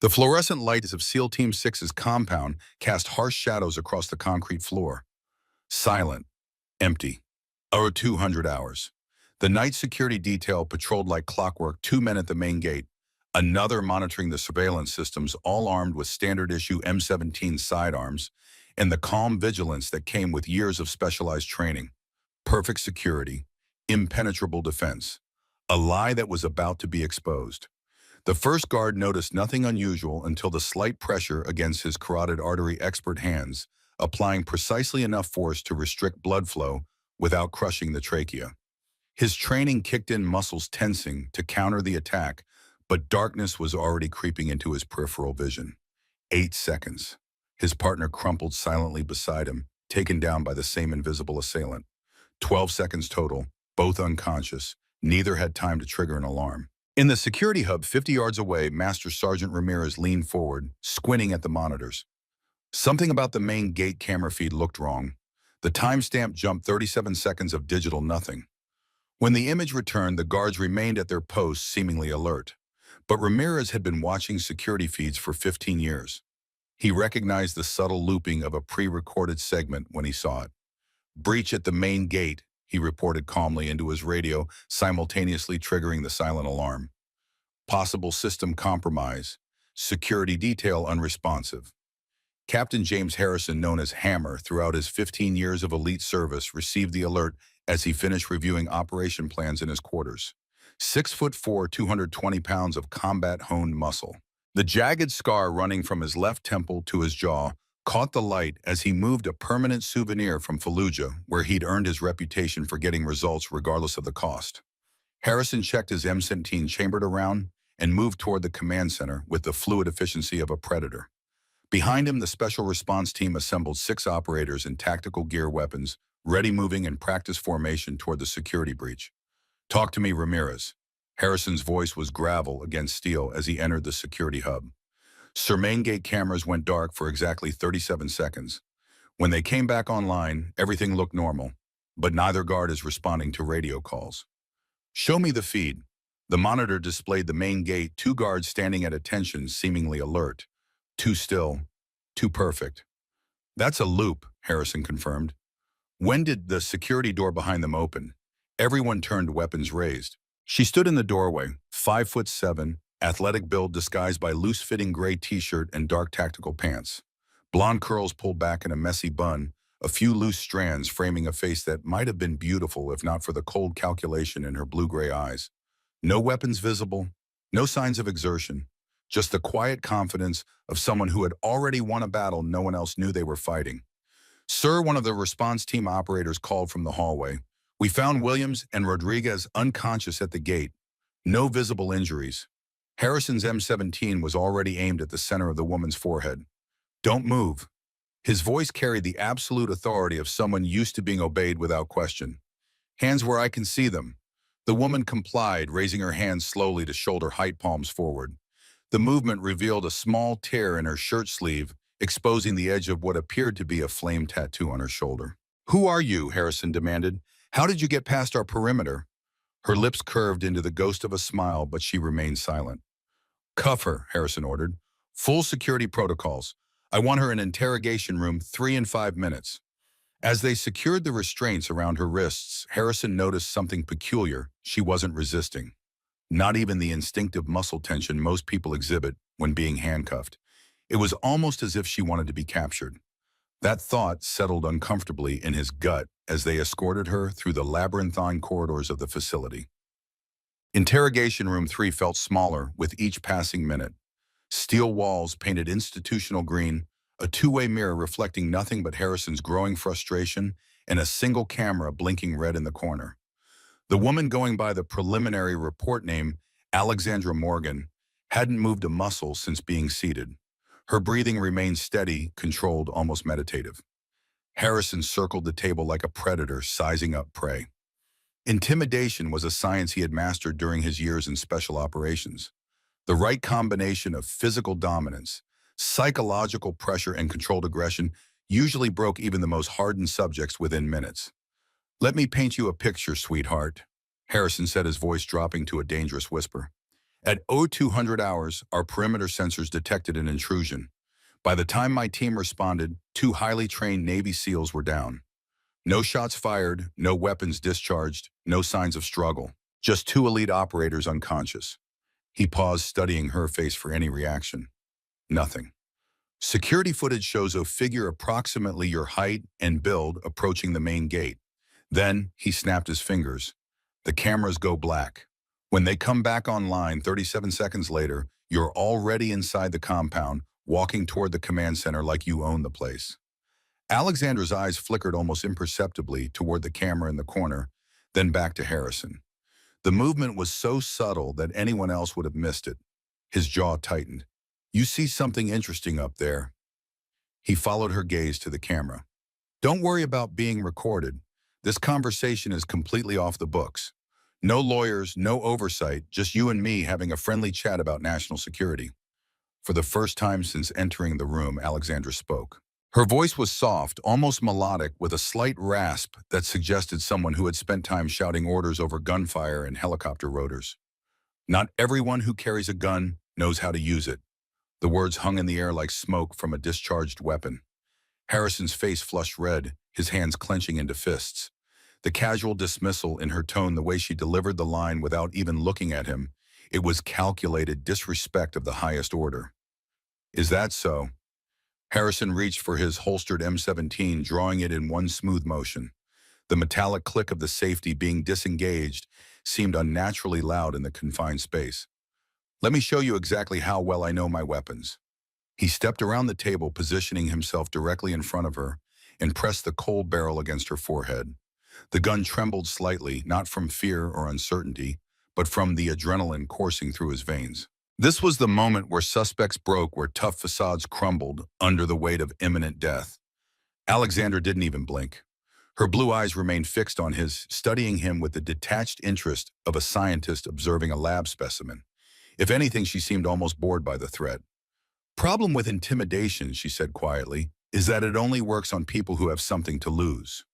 The fluorescent lights of SEAL Team 6's compound cast harsh shadows across the concrete floor. Silent, empty. Over 200 hours. The night security detail patrolled like clockwork, 2 men at the main gate, another monitoring the surveillance systems, all armed with standard-issue M17 sidearms, and the calm vigilance that came with years of specialized training. Perfect security, impenetrable defense. A lie that was about to be exposed. The first guard noticed nothing unusual until the slight pressure against his carotid artery expert hands, applying precisely enough force to restrict blood flow without crushing the trachea. His training kicked in, muscles tensing to counter the attack, but darkness was already creeping into his peripheral vision. 8 seconds. His partner crumpled silently beside him, taken down by the same invisible assailant. 12 seconds total, both unconscious. Neither had time to trigger an alarm. In the security hub 50 yards away, Master Sergeant Ramirez leaned forward, squinting at the monitors. Something about the main gate camera feed looked wrong. The timestamp jumped 37 seconds of digital nothing. When the image returned, the guards remained at their posts, seemingly alert. But Ramirez had been watching security feeds for 15 years. He recognized the subtle looping of a pre-recorded segment when he saw it. "Breach at the main gate," he reported calmly into his radio, simultaneously triggering the silent alarm. "Possible system compromise. Security detail unresponsive." Captain James Harrison, known as Hammer throughout his 15 years of elite service, received the alert as he finished reviewing operation plans in his quarters. 6'4", 220 pounds of combat-honed muscle. The jagged scar running from his left temple to his jaw caught the light as he moved, a permanent souvenir from Fallujah, where he'd earned his reputation for getting results regardless of the cost. Harrison checked his M17 chambered around and moved toward the command center with the fluid efficiency of a predator. Behind him, the special response team assembled 6 operators in tactical gear, weapons, ready, moving in practice formation toward the security breach. "Talk to me, Ramirez." Harrison's voice was gravel against steel as he entered the security hub. Sir, main gate cameras went dark for exactly 37 seconds. When they came back online, everything looked normal, but neither guard is responding to radio calls. "Show me the feed." The monitor displayed the main gate, 2 guards standing at attention, seemingly alert. Too still, too perfect. "That's a loop," Harrison confirmed. "When did the security door behind them open?" Everyone turned, weapons raised. She stood in the doorway, 5'7", athletic build disguised by loose-fitting gray t-shirt and dark tactical pants. Blonde curls pulled back in a messy bun, a few loose strands framing a face that might have been beautiful if not for the cold calculation in her blue-gray eyes. No weapons visible, no signs of exertion, just the quiet confidence of someone who had already won a battle no one else knew they were fighting. "Sir," one of the response team operators called from the hallway. "We found Williams and Rodriguez unconscious at the gate. No visible injuries." Harrison's M17 was already aimed at the center of the woman's forehead. "Don't move." His voice carried the absolute authority of someone used to being obeyed without question. "Hands where I can see them." The woman complied, raising her hands slowly to shoulder-height, palms forward. The movement revealed a small tear in her shirt sleeve, exposing the edge of what appeared to be a flame tattoo on her shoulder. "Who are you?" Harrison demanded. "How did you get past our perimeter?" Her lips curved into the ghost of a smile, but she remained silent. "Cuff her," Harrison ordered. "Full security protocols. I want her in interrogation room 3 in 5 minutes. As they secured the restraints around her wrists, Harrison noticed something peculiar. She wasn't resisting. Not even the instinctive muscle tension most people exhibit when being handcuffed. It was almost as if she wanted to be captured. That thought settled uncomfortably in his gut as they escorted her through the labyrinthine corridors of the facility. Interrogation room 3 felt smaller with each passing minute. Steel walls painted institutional green, a two-way mirror reflecting nothing but Harrison's growing frustration, and a single camera blinking red in the corner. The woman going by the preliminary report name, Alexandra Morgan, hadn't moved a muscle since being seated. Her breathing remained steady, controlled, almost meditative. Harrison circled the table like a predator, sizing up prey. Intimidation was a science he had mastered during his years in special operations. The right combination of physical dominance, psychological pressure, and controlled aggression usually broke even the most hardened subjects within minutes. "Let me paint you a picture, sweetheart," Harrison said, his voice dropping to a dangerous whisper. At 0200 hours, our perimeter sensors detected an intrusion. By the time my team responded, two highly trained Navy SEALs were down. No shots fired, no weapons discharged, no signs of struggle. Just two elite operators unconscious. He paused, studying her face for any reaction. Nothing. Security footage shows a figure approximately your height and build approaching the main gate. Then, he snapped his fingers. The cameras go black. When they come back online 37 seconds later, you're already inside the compound, walking toward the command center like you own the place. Alexandra's eyes flickered almost imperceptibly toward the camera in the corner, then back to Harrison. The movement was so subtle that anyone else would have missed it. His jaw tightened. "You see something interesting up there?" He followed her gaze to the camera. "Don't worry about being recorded. This conversation is completely off the books. No lawyers, no oversight, just you and me having a friendly chat about national security." For the first time since entering the room, Alexandra spoke. Her voice was soft, almost melodic, with a slight rasp that suggested someone who had spent time shouting orders over gunfire and helicopter rotors. "Not everyone who carries a gun knows how to use it." The words hung in the air like smoke from a discharged weapon. Harrison's face flushed red, his hands clenching into fists. The casual dismissal in her tone, the way she delivered the line without even looking at him, it was calculated disrespect of the highest order. "Is that so?" Harrison reached for his holstered M17, drawing it in one smooth motion. The metallic click of the safety being disengaged seemed unnaturally loud in the confined space. "Let me show you exactly how well I know my weapons." He stepped around the table, positioning himself directly in front of her, and pressed the cold barrel against her forehead. The gun trembled slightly, not from fear or uncertainty, but from the adrenaline coursing through his veins. This was the moment where suspects broke, where tough facades crumbled under the weight of imminent death. Alexandra didn't even blink. Her blue eyes remained fixed on his, studying him with the detached interest of a scientist observing a lab specimen. If anything, she seemed almost bored by the threat. "Problem with intimidation," she said quietly, "is that it only works on people who have something to lose."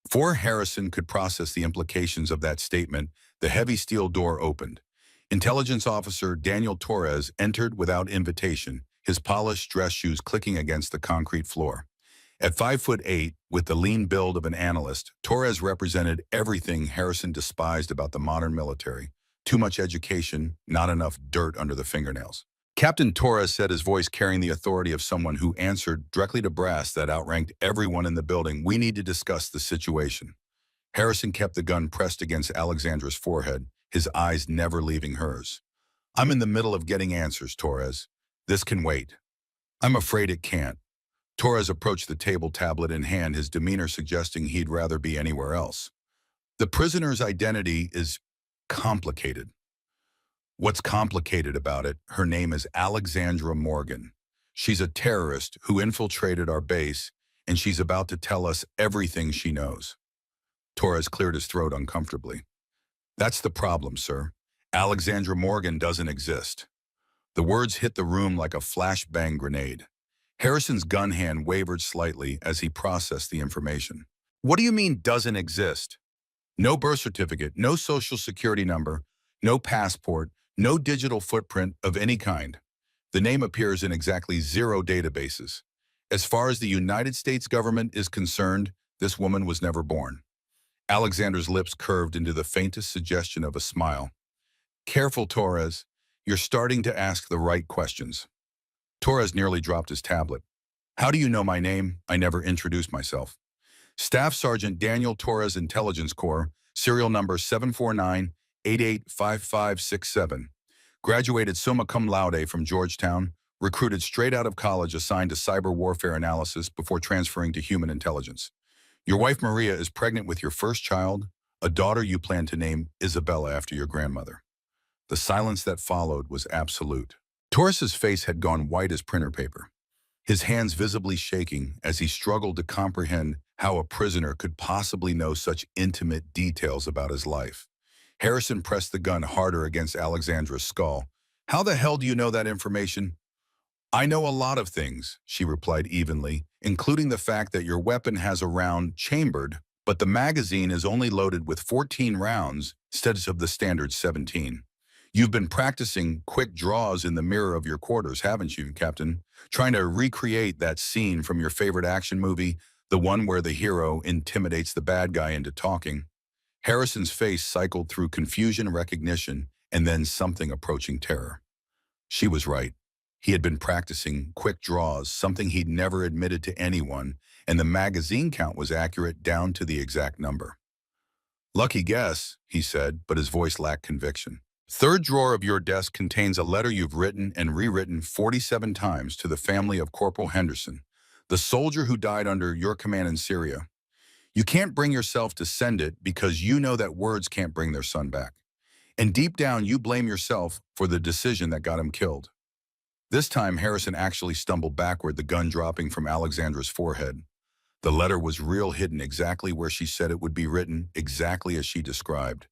Before Harrison could process the implications of that statement, the heavy steel door opened. Intelligence Officer Daniel Torres entered without invitation, his polished dress shoes clicking against the concrete floor. At 5'8", with the lean build of an analyst, Torres represented everything Harrison despised about the modern military. Too much education, not enough dirt under the fingernails. Captain Torres said, his voice carrying the authority of someone who answered directly to brass that outranked everyone in the building, "We need to discuss the situation." Harrison kept the gun pressed against Alexandra's forehead, his eyes never leaving hers. "I'm in the middle of getting answers, Torres. This can wait." "I'm afraid it can't." Torres approached the table, tablet in hand, his demeanor suggesting he'd rather be anywhere else. "The prisoner's identity is complicated." "What's complicated about it? Her name is Alexandra Morgan. She's a terrorist who infiltrated our base, and she's about to tell us everything she knows." Torres cleared his throat uncomfortably. "That's the problem, sir. Alexandra Morgan doesn't exist." The words hit the room like a flashbang grenade. Harrison's gun hand wavered slightly as he processed the information. "What do you mean, doesn't exist?" "No birth certificate, no social security number, no passport, no digital footprint of any kind. The name appears in exactly 0 databases. As far as the United States government is concerned, this woman was never born." Alexander's lips curved into the faintest suggestion of a smile. "Careful, Torres. You're starting to ask the right questions." Torres nearly dropped his tablet. "How do you know my name? I never introduced myself." "Staff Sergeant Daniel Torres, Intelligence Corps, serial number 749-885567. Graduated summa cum laude from Georgetown, recruited straight out of college, assigned to cyber warfare analysis before transferring to human intelligence. Your wife Maria is pregnant with your first child, a daughter you plan to name Isabella after your grandmother." The silence that followed was absolute. Torres's face had gone white as printer paper, his hands visibly shaking as he struggled to comprehend how a prisoner could possibly know such intimate details about his life. Harrison pressed the gun harder against Alexandra's skull. "How the hell do you know that information?" "I know a lot of things," she replied evenly, "including the fact that your weapon has a round chambered, but the magazine is only loaded with 14 rounds instead of the standard 17. You've been practicing quick draws in the mirror of your quarters, haven't you, Captain? Trying to recreate that scene from your favorite action movie, the one where the hero intimidates the bad guy into talking. Harrison's face cycled through confusion, recognition, and then something approaching terror. She was right. He had been practicing quick draws, something he'd never admitted to anyone, and the magazine count was accurate down to the exact number. Lucky guess, he said, but his voice lacked conviction. Third drawer of your desk contains a letter you've written and rewritten 47 times to the family of Corporal Henderson, the soldier who died under your command in Syria. You can't bring yourself to send it because you know that words can't bring their son back. And deep down, you blame yourself for the decision that got him killed. This time, Harrison actually stumbled backward, the gun dropping from Alexandra's forehead. The letter was real, hidden exactly where she said it would be written, exactly as she described.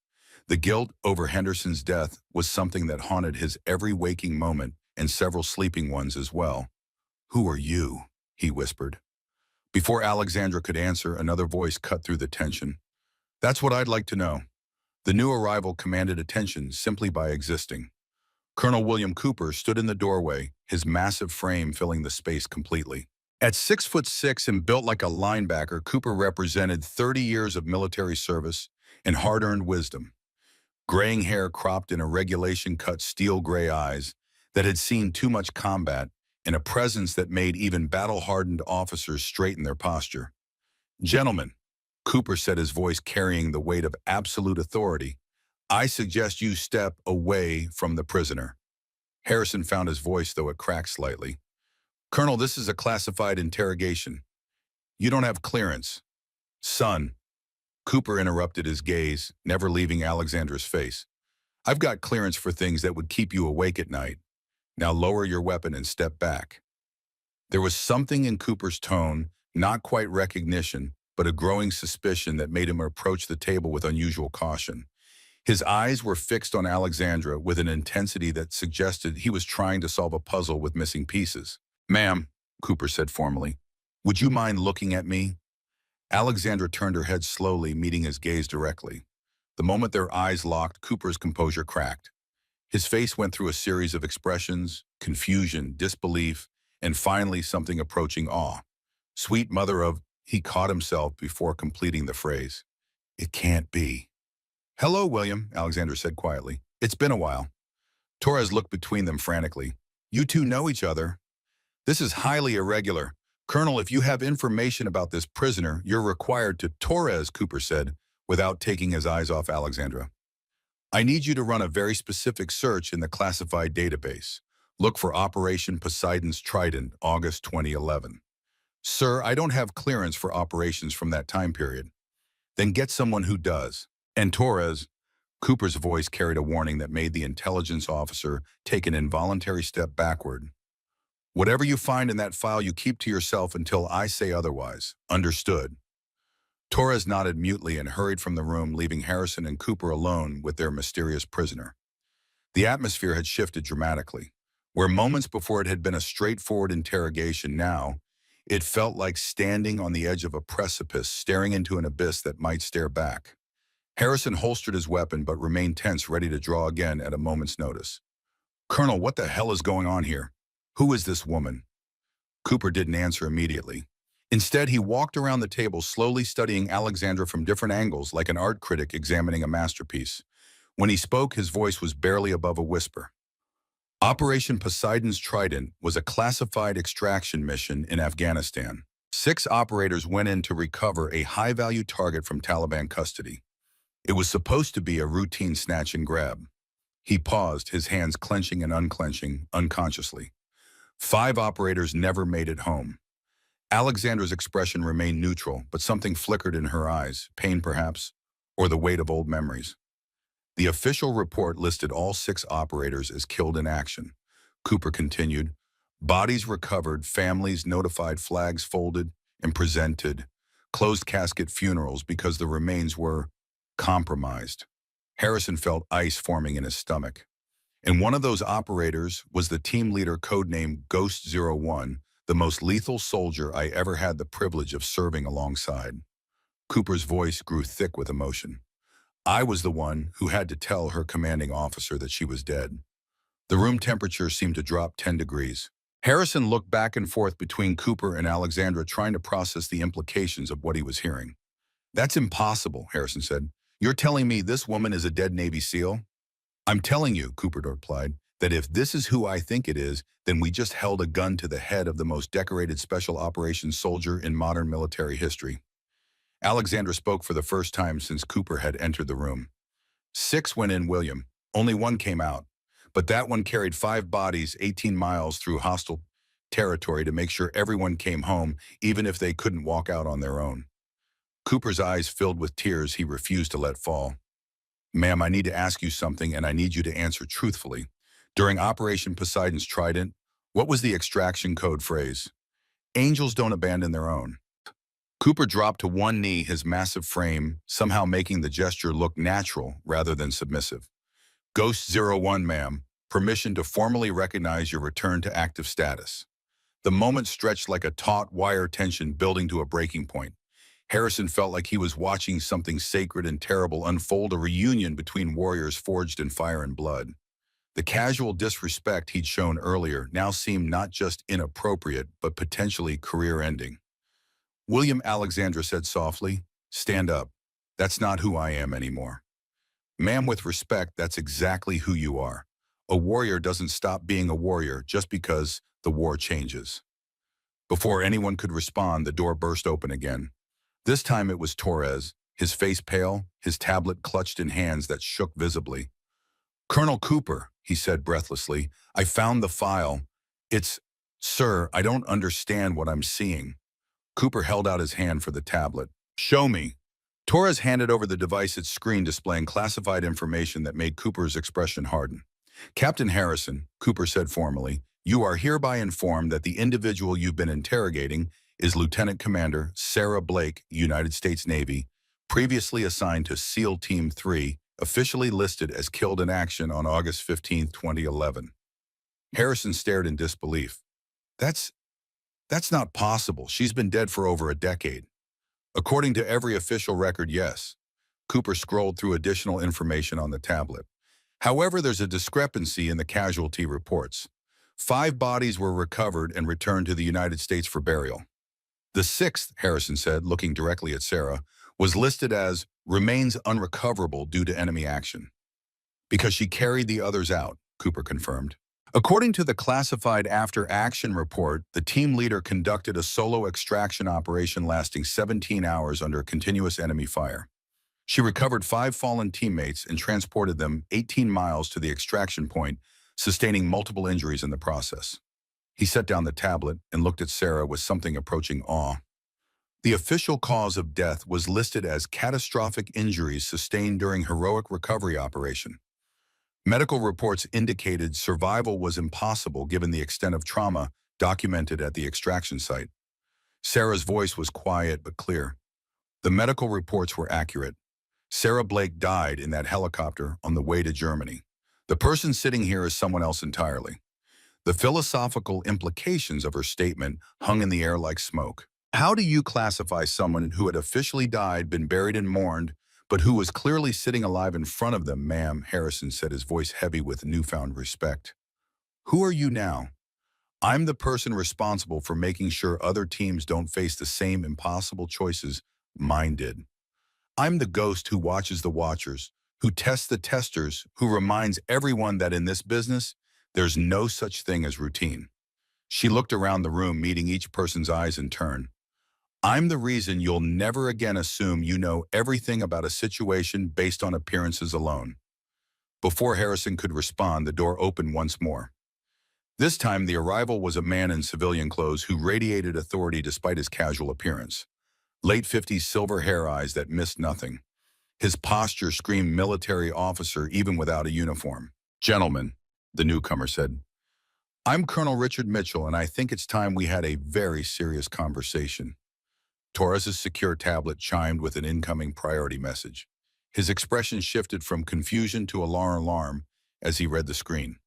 The guilt over Henderson's death was something that haunted his every waking moment and several sleeping ones as well. "Who are you?" he whispered. Before Alexandra could answer, another voice cut through the tension. "That's what I'd like to know." The new arrival commanded attention simply by existing. Colonel William Cooper stood in the doorway, his massive frame filling the space completely. At 6'6" and built like a linebacker, Cooper represented 30 years of military service and hard-earned wisdom. Graying hair cropped in a regulation-cut steel gray eyes that had seen too much combat, and a presence that made even battle-hardened officers straighten their posture. "Gentlemen," Cooper said, his voice carrying the weight of absolute authority, "I suggest you step away from the prisoner." Harrison found his voice, though it cracked slightly. "Colonel, this is a classified interrogation. You don't have clearance." "Son," Cooper interrupted his gaze, never leaving Alexandra's face. "I've got clearance for things that would keep you awake at night. Now lower your weapon and step back." There was something in Cooper's tone, not quite recognition, but a growing suspicion that made him approach the table with unusual caution. His eyes were fixed on Alexandra with an intensity that suggested he was trying to solve a puzzle with missing pieces. "Ma'am," Cooper said formally, "would you mind looking at me?" Alexandra turned her head slowly, meeting his gaze directly. The moment their eyes locked, Cooper's composure cracked. His face went through a series of expressions: confusion, disbelief, and finally something approaching awe. "Sweet mother of," he caught himself before completing the phrase. "It can't be." "Hello, William," Alexandra said quietly. "It's been a while." Torres looked between them frantically. "You two know each other?" "This is highly irregular. Colonel, if you have information about this prisoner, you're required to—" "Torres," Cooper said, without taking his eyes off Alexandra, "I need you to run a very specific search in the classified database. Look for Operation Poseidon's Trident, August 2011. "Sir, I don't have clearance for operations from that time period." "Then get someone who does." "And Torres," Cooper's voice carried a warning that made the intelligence officer take an involuntary step backward. "Whatever you find in that file you keep to yourself until I say otherwise. Understood?" Torres nodded mutely and hurried from the room, leaving Harrison and Cooper alone with their mysterious prisoner. The atmosphere had shifted dramatically. Where moments before it had been a straightforward interrogation, now it felt like standing on the edge of a precipice, staring into an abyss that might stare back. Harrison holstered his weapon but remained tense, ready to draw again at a moment's notice. "Colonel, what the hell is going on here? Who is this woman?" Cooper didn't answer immediately. Instead, he walked around the table, slowly studying Alexandra from different angles, like an art critic examining a masterpiece. When he spoke, his voice was barely above a whisper. Operation Poseidon's Trident was a classified extraction mission in Afghanistan. 6 operators went in to recover a high-value target from Taliban custody. It was supposed to be a routine snatch and grab. He paused, his hands clenching and unclenching, unconsciously. 5 operators never made it home. Alexandra's expression remained neutral, but something flickered in her eyes, pain perhaps, or the weight of old memories. The official report listed all 6 operators as killed in action. Cooper continued, "Bodies recovered, families notified, flags folded and presented, closed casket funerals because the remains were compromised." Harrison felt ice forming in his stomach. And one of those operators was the team leader, codenamed Ghost 01, the most lethal soldier I ever had the privilege of serving alongside. Cooper's voice grew thick with emotion. I was the one who had to tell her commanding officer that she was dead. The room temperature seemed to drop 10 degrees. Harrison looked back and forth between Cooper and Alexandra, trying to process the implications of what he was hearing. That's impossible, Harrison said. You're telling me this woman is a dead Navy SEAL? I'm telling you, Cooper replied, that if this is who I think it is, then we just held a gun to the head of the most decorated special operations soldier in modern military history. Alexandra spoke for the first time since Cooper had entered the room. 6 went in, William. Only 1 came out. But that one carried 5 bodies 18 miles through hostile territory to make sure everyone came home, even if they couldn't walk out on their own. Cooper's eyes filled with tears he refused to let fall. Ma'am, I need to ask you something, and I need you to answer truthfully. During Operation Poseidon's Trident, what was the extraction code phrase? Angels don't abandon their own. Cooper dropped to one knee, his massive frame somehow making the gesture look natural rather than submissive. Ghost 01, ma'am. Permission to formally recognize your return to active status. The moment stretched like a taut wire, tension building to a breaking point. Harrison felt like he was watching something sacred and terrible unfold, a reunion between warriors forged in fire and blood. The casual disrespect he'd shown earlier now seemed not just inappropriate, but potentially career-ending. William, Alexandra said softly, stand up. That's not who I am anymore. Ma'am, with respect, that's exactly who you are. A warrior doesn't stop being a warrior just because the war changes. Before anyone could respond, the door burst open again. This time it was Torres, his face pale, his tablet clutched in hands that shook visibly. Colonel Cooper, he said breathlessly, I found the file. Sir, I don't understand what I'm seeing. Cooper held out his hand for the tablet. Show me. Torres handed over the device, its screen displaying classified information that made Cooper's expression harden. Captain Harrison, Cooper said formally, you are hereby informed that the individual you've been interrogating is Lieutenant Commander Sarah Blake, United States Navy, previously assigned to SEAL Team 3, officially listed as killed in action on August 15, 2011. Harrison stared in disbelief. That's not possible. She's been dead for over a decade. According to every official record, yes. Cooper scrolled through additional information on the tablet. However, there's a discrepancy in the casualty reports. 5 bodies were recovered and returned to the United States for burial. The 6th, Harrison said, looking directly at Sarah, was listed as remains unrecoverable due to enemy action. Because she carried the others out, Cooper confirmed. According to the classified after-action report, the team leader conducted a solo extraction operation lasting 17 hours under continuous enemy fire. She recovered 5 fallen teammates and transported them 18 miles to the extraction point, sustaining multiple injuries in the process. He set down the tablet and looked at Sarah with something approaching awe. The official cause of death was listed as catastrophic injuries sustained during heroic recovery operation. Medical reports indicated survival was impossible given the extent of trauma documented at the extraction site. Sarah's voice was quiet but clear. The medical reports were accurate. Sarah Blake died in that helicopter on the way to Germany. The person sitting here is someone else entirely. The philosophical implications of her statement hung in the air like smoke. How do you classify someone who had officially died, been buried and mourned, but who was clearly sitting alive in front of them, ma'am? Harrison said, his voice heavy with newfound respect. Who are you now? I'm the person responsible for making sure other teams don't face the same impossible choices mine did. I'm the ghost who watches the watchers, who tests the testers, who reminds everyone that in this business, there's no such thing as routine. She looked around the room, meeting each person's eyes in turn. I'm the reason you'll never again assume you know everything about a situation based on appearances alone. Before Harrison could respond, the door opened once more. This time, the arrival was a man in civilian clothes who radiated authority despite his casual appearance. Late 50s silver hair eyes that missed nothing. His posture screamed military officer even without a uniform. Gentlemen, the newcomer said, I'm Colonel Richard Mitchell, and I think it's time we had a very serious conversation. Torres's secure tablet chimed with an incoming priority message. His expression shifted from confusion to alarm as he read the screen.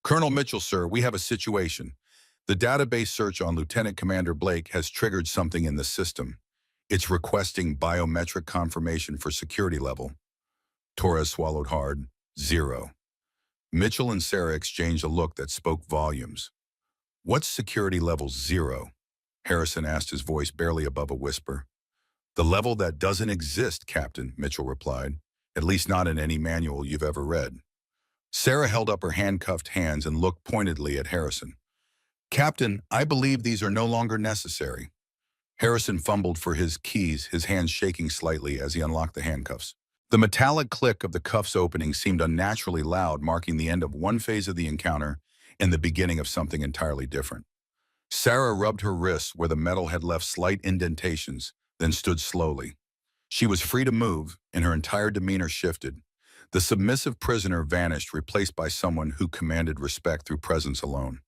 Colonel Mitchell, sir, we have a situation. The database search on Lieutenant Commander Blake has triggered something in the system. It's requesting biometric confirmation for security level. Torres swallowed hard. 0. Mitchell and Sarah exchanged a look that spoke volumes. What's security level 0? Harrison asked, his voice barely above a whisper. The level that doesn't exist, Captain, Mitchell replied. At least not in any manual you've ever read. Sarah held up her handcuffed hands and looked pointedly at Harrison. Captain, I believe these are no longer necessary. Harrison fumbled for his keys, his hands shaking slightly as he unlocked the handcuffs. The metallic click of the cuffs opening seemed unnaturally loud, marking the end of one phase of the encounter and the beginning of something entirely different. Sarah rubbed her wrists where the metal had left slight indentations, then stood slowly. She was free to move, and her entire demeanor shifted. The submissive prisoner vanished, replaced by someone who commanded respect through presence alone.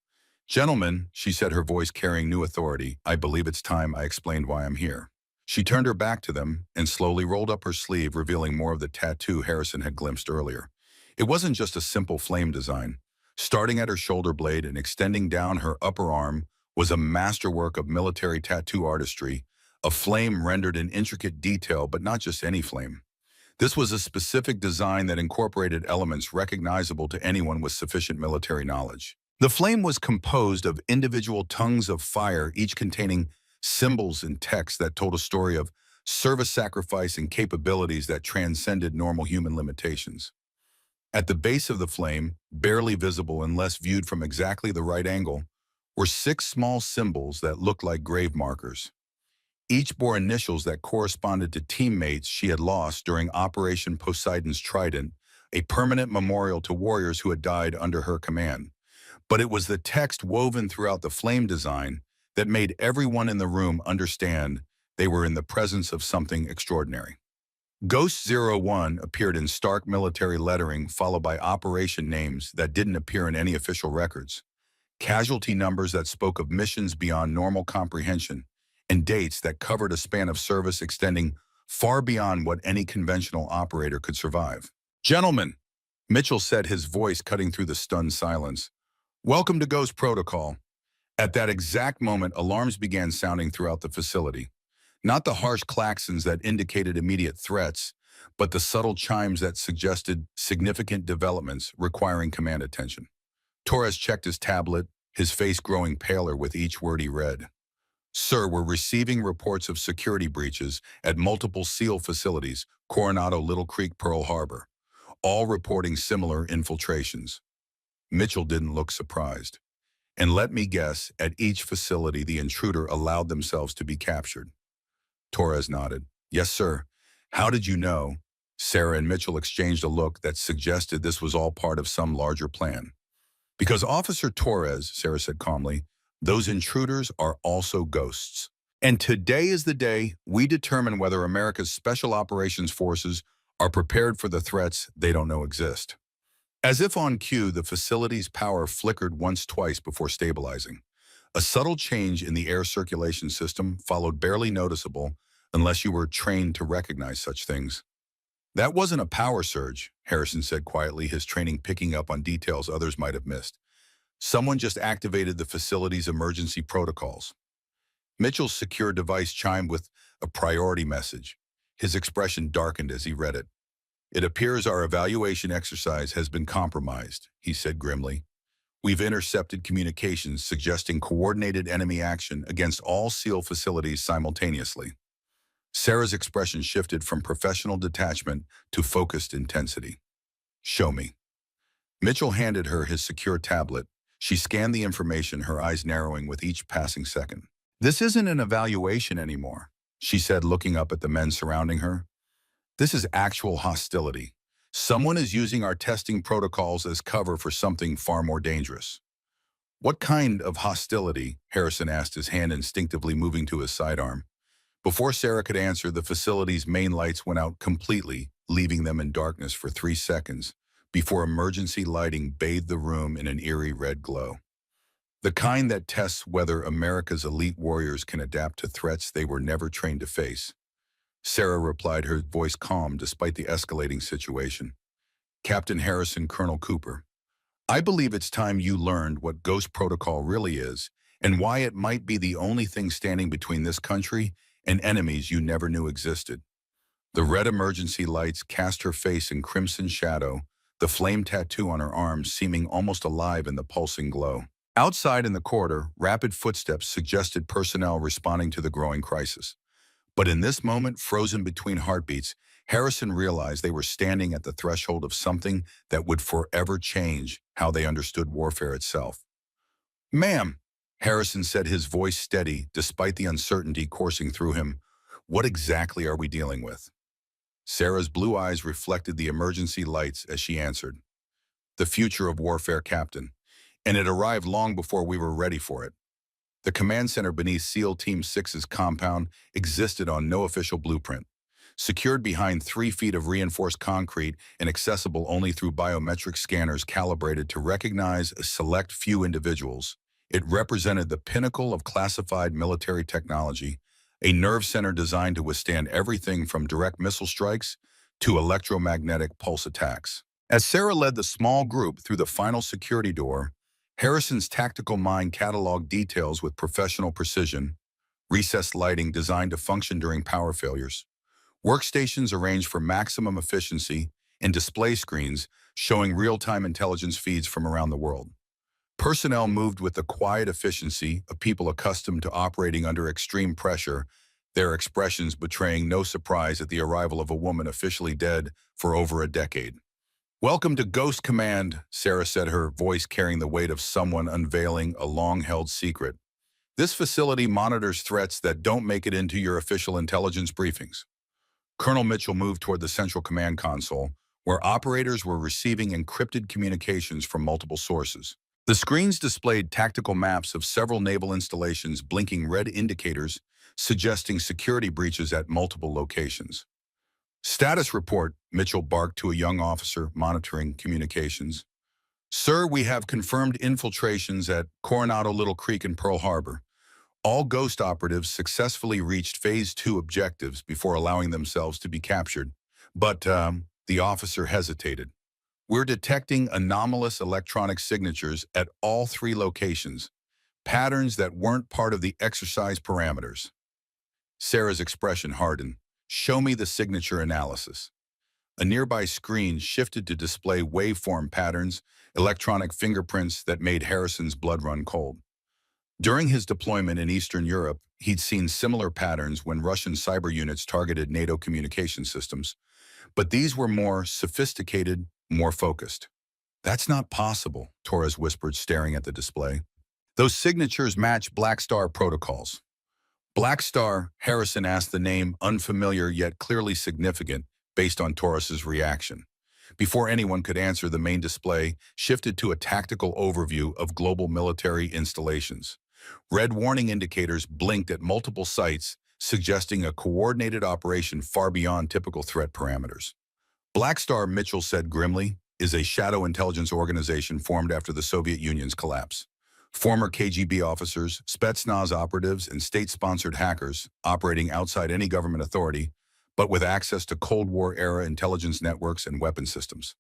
Gentlemen, she said, her voice carrying new authority, I believe it's time I explained why I'm here. She turned her back to them and slowly rolled up her sleeve, revealing more of the tattoo Harrison had glimpsed earlier. It wasn't just a simple flame design. Starting at her shoulder blade and extending down her upper arm was a masterwork of military tattoo artistry, a flame rendered in intricate detail, but not just any flame. This was a specific design that incorporated elements recognizable to anyone with sufficient military knowledge. The flame was composed of individual tongues of fire, each containing symbols and text that told a story of service, sacrifice, and capabilities that transcended normal human limitations. At the base of the flame, barely visible unless viewed from exactly the right angle, were 6 small symbols that looked like grave markers. Each bore initials that corresponded to teammates she had lost during Operation Poseidon's Trident, a permanent memorial to warriors who had died under her command. But it was the text woven throughout the flame design that made everyone in the room understand they were in the presence of something extraordinary. Ghost 01 appeared in stark military lettering, followed by operation names that didn't appear in any official records, casualty numbers that spoke of missions beyond normal comprehension, and dates that covered a span of service extending far beyond what any conventional operator could survive. Gentlemen, Mitchell said, his voice cutting through the stunned silence. Welcome to Ghost Protocol. At that exact moment, alarms began sounding throughout the facility. Not the harsh klaxons that indicated immediate threats, but the subtle chimes that suggested significant developments requiring command attention. Torres checked his tablet, his face growing paler with each word he read. Sir, we're receiving reports of security breaches at multiple SEAL facilities, Coronado, Little Creek, Pearl Harbor, all reporting similar infiltrations. Mitchell didn't look surprised. And let me guess, at each facility the intruder allowed themselves to be captured. Torres nodded. Yes, sir. How did you know? Sarah and Mitchell exchanged a look that suggested this was all part of some larger plan. Because Officer Torres, Sarah said calmly, those intruders are also ghosts. And today is the day we determine whether America's Special Operations Forces are prepared for the threats they don't know exist. As if on cue, the facility's power flickered twice before stabilizing. A subtle change in the air circulation system followed, barely noticeable unless you were trained to recognize such things. That wasn't a power surge, Harrison said quietly, his training picking up on details others might have missed. Someone just activated the facility's emergency protocols. Mitchell's secure device chimed with a priority message. His expression darkened as he read it. It appears our evaluation exercise has been compromised, he said grimly. We've intercepted communications suggesting coordinated enemy action against all SEAL facilities simultaneously. Sarah's expression shifted from professional detachment to focused intensity. Show me. Mitchell handed her his secure tablet. She scanned the information, her eyes narrowing with each passing second. This isn't an evaluation anymore, she said, looking up at the men surrounding her. This is actual hostility. Someone is using our testing protocols as cover for something far more dangerous. What kind of hostility? Harrison asked, his hand instinctively moving to his sidearm. Before Sarah could answer, the facility's main lights went out completely, leaving them in darkness for 3 seconds, before emergency lighting bathed the room in an eerie red glow. The kind that tests whether America's elite warriors can adapt to threats they were never trained to face. Sarah replied, her voice calm despite the escalating situation. Captain Harrison, Colonel Cooper, I believe it's time you learned what Ghost Protocol really is and why it might be the only thing standing between this country and enemies you never knew existed. The red emergency lights cast her face in crimson shadow, the flame tattoo on her arm seeming almost alive in the pulsing glow. Outside in the corridor, rapid footsteps suggested personnel responding to the growing crisis. But in this moment, frozen between heartbeats, Harrison realized they were standing at the threshold of something that would forever change how they understood warfare itself. "Ma'am," Harrison said, his voice steady despite the uncertainty coursing through him, "what exactly are we dealing with?" Sarah's blue eyes reflected the emergency lights as she answered, "The future of warfare, Captain, and it arrived long before we were ready for it." The command center beneath SEAL Team 6's compound existed on no official blueprint. Secured behind 3 feet of reinforced concrete and accessible only through biometric scanners calibrated to recognize a select few individuals, it represented the pinnacle of classified military technology, a nerve center designed to withstand everything from direct missile strikes to electromagnetic pulse attacks. As Sarah led the small group through the final security door, Harrison's tactical mind cataloged details with professional precision: recessed lighting designed to function during power failures, workstations arranged for maximum efficiency, and display screens showing real-time intelligence feeds from around the world. Personnel moved with the quiet efficiency of people accustomed to operating under extreme pressure, their expressions betraying no surprise at the arrival of a woman officially dead for over a decade. "Welcome to Ghost Command," Sarah said, her voice carrying the weight of someone unveiling a long-held secret. "This facility monitors threats that don't make it into your official intelligence briefings." Colonel Mitchell moved toward the central command console, where operators were receiving encrypted communications from multiple sources. The screens displayed tactical maps of several naval installations, blinking red indicators suggesting security breaches at multiple locations. "Status report," Mitchell barked to a young officer monitoring communications. "Sir, we have confirmed infiltrations at Coronado, Little Creek, and Pearl Harbor. All Ghost operatives successfully reached Phase 2 objectives before allowing themselves to be captured." But the officer hesitated. "We're detecting anomalous electronic signatures at all 3 locations, patterns that weren't part of the exercise parameters." Sarah's expression hardened. "Show me the signature analysis." A nearby screen shifted to display waveform patterns, electronic fingerprints that made Harrison's blood run cold. During his deployment in Eastern Europe, he'd seen similar patterns when Russian cyber units targeted NATO communication systems, but these were more sophisticated, more focused. "That's not possible," Torres whispered, staring at the display. "Those signatures match Black Star protocols." "Black Star," Harrison asked, the name unfamiliar yet clearly significant based on Torres's reaction. Before anyone could answer, the main display shifted to a tactical overview of global military installations. Red warning indicators blinked at multiple sites, suggesting a coordinated operation far beyond typical threat parameters. "Black Star," Mitchell said grimly, "is a shadow intelligence organization formed after the Soviet Union's collapse. Former KGB officers, Spetsnaz operatives, and state-sponsored hackers operating outside any government authority, but with access to Cold War-era intelligence networks and weapon systems."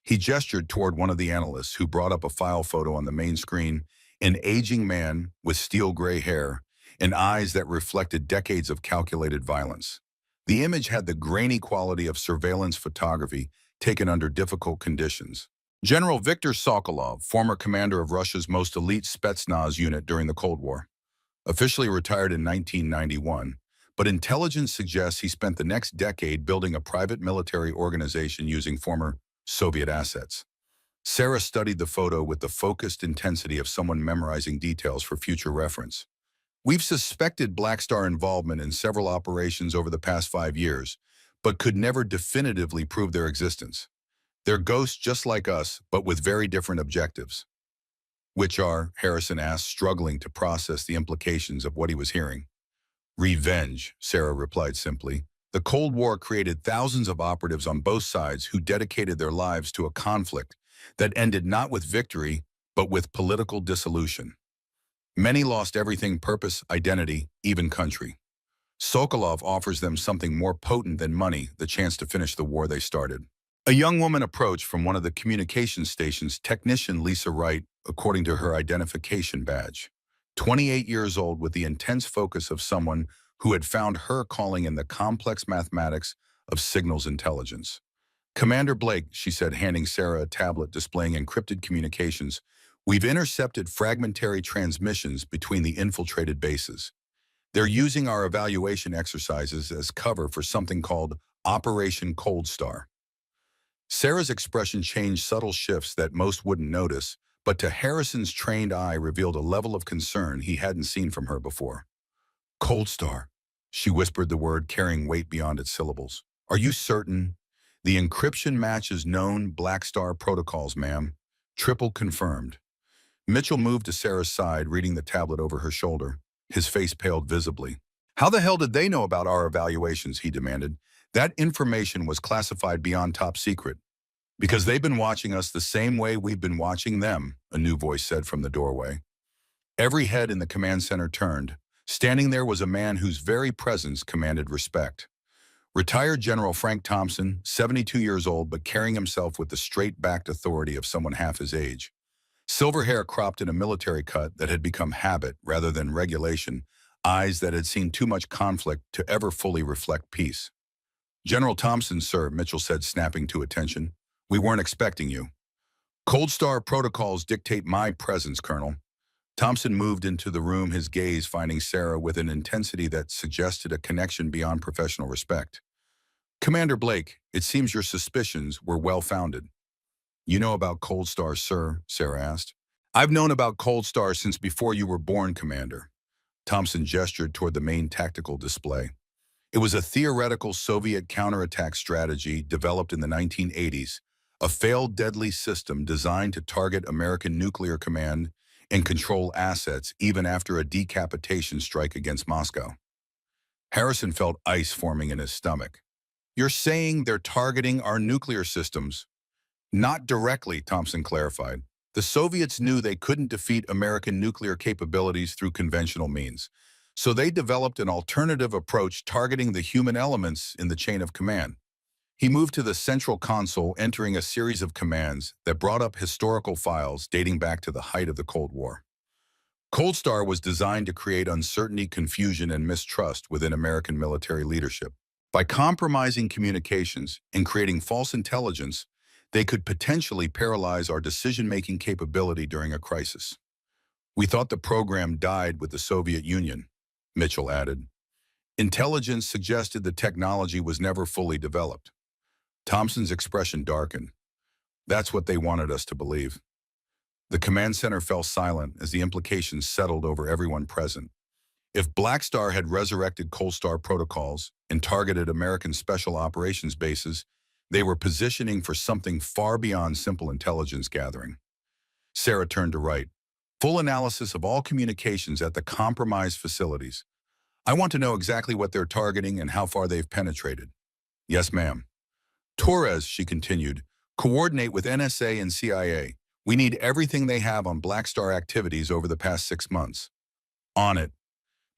He gestured toward one of the analysts, who brought up a file photo on the main screen: an aging man with steel gray hair and eyes that reflected decades of calculated violence. The image had the grainy quality of surveillance photography taken under difficult conditions. General Viktor Sokolov, former commander of Russia's most elite Spetsnaz unit during the Cold War, officially retired in 1991, but intelligence suggests he spent the next decade building a private military organization using former Soviet assets. Sarah studied the photo with the focused intensity of someone memorizing details for future reference. "We've suspected Black Star involvement in several operations over the past 5 years, but could never definitively prove their existence. They're ghosts just like us, but with very different objectives." "Which are?" Harrison asked, struggling to process the implications of what he was hearing. "Revenge," Sarah replied simply. "The Cold War created thousands of operatives on both sides who dedicated their lives to a conflict that ended not with victory, but with political dissolution. Many lost everything: purpose, identity, even country. Sokolov offers them something more potent than money: the chance to finish the war they started." A young woman approached from one of the communication stations, technician Lisa Wright, according to her identification badge. 28 years old, with the intense focus of someone who had found her calling in the complex mathematics of signals intelligence. Commander Blake, she said, handing Sarah a tablet displaying encrypted communications, we've intercepted fragmentary transmissions between the infiltrated bases. They're using our evaluation exercises as cover for something called Operation Cold Star. Sarah's expression changed subtle shifts that most wouldn't notice, but to Harrison's trained eye revealed a level of concern he hadn't seen from her before. Cold Star. She whispered the word, carrying weight beyond its syllables. Are you certain? The encryption matches known Black Star protocols, ma'am. Triple confirmed. Mitchell moved to Sarah's side, reading the tablet over her shoulder. His face paled visibly. How the hell did they know about our evaluations, he demanded. That information was classified beyond top secret. Because they've been watching us the same way we've been watching them, a new voice said from the doorway. Every head in the command center turned. Standing there was a man whose very presence commanded respect. Retired General Frank Thompson, 72 years old, but carrying himself with the straight-backed authority of someone half his age. Silver hair cropped in a military cut that had become habit rather than regulation, eyes that had seen too much conflict to ever fully reflect peace. General Thompson, sir, Mitchell said, snapping to attention. We weren't expecting you. Cold Star protocols dictate my presence, Colonel. Thompson moved into the room, his gaze finding Sarah with an intensity that suggested a connection beyond professional respect. Commander Blake, it seems your suspicions were well-founded. You know about Cold Star, sir? Sarah asked. I've known about Cold Star since before you were born, Commander. Thompson gestured toward the main tactical display. It was a theoretical Soviet counterattack strategy developed in the 1980s, a failed deadly system designed to target American nuclear command and control assets even after a decapitation strike against Moscow. Harrison felt ice forming in his stomach. You're saying they're targeting our nuclear systems? Not directly, Thompson clarified. The Soviets knew they couldn't defeat American nuclear capabilities through conventional means, so they developed an alternative approach targeting the human elements in the chain of command. He moved to the central console, entering a series of commands that brought up historical files dating back to the height of the Cold War. Cold Star was designed to create uncertainty, confusion, and mistrust within American military leadership. By compromising communications and creating false intelligence, they could potentially paralyze our decision-making capability during a crisis. We thought the program died with the Soviet Union, Mitchell added. Intelligence suggested the technology was never fully developed. Thompson's expression darkened. That's what they wanted us to believe. The command center fell silent as the implications settled over everyone present. If Black Star had resurrected Cold Star protocols and targeted American special operations bases, they were positioning for something far beyond simple intelligence gathering. Sarah turned to write. Full analysis of all communications at the compromised facilities. I want to know exactly what they're targeting and how far they've penetrated. Yes, ma'am. Torres, she continued, coordinate with NSA and CIA. We need everything they have on Black Star activities over the past 6 months. On it.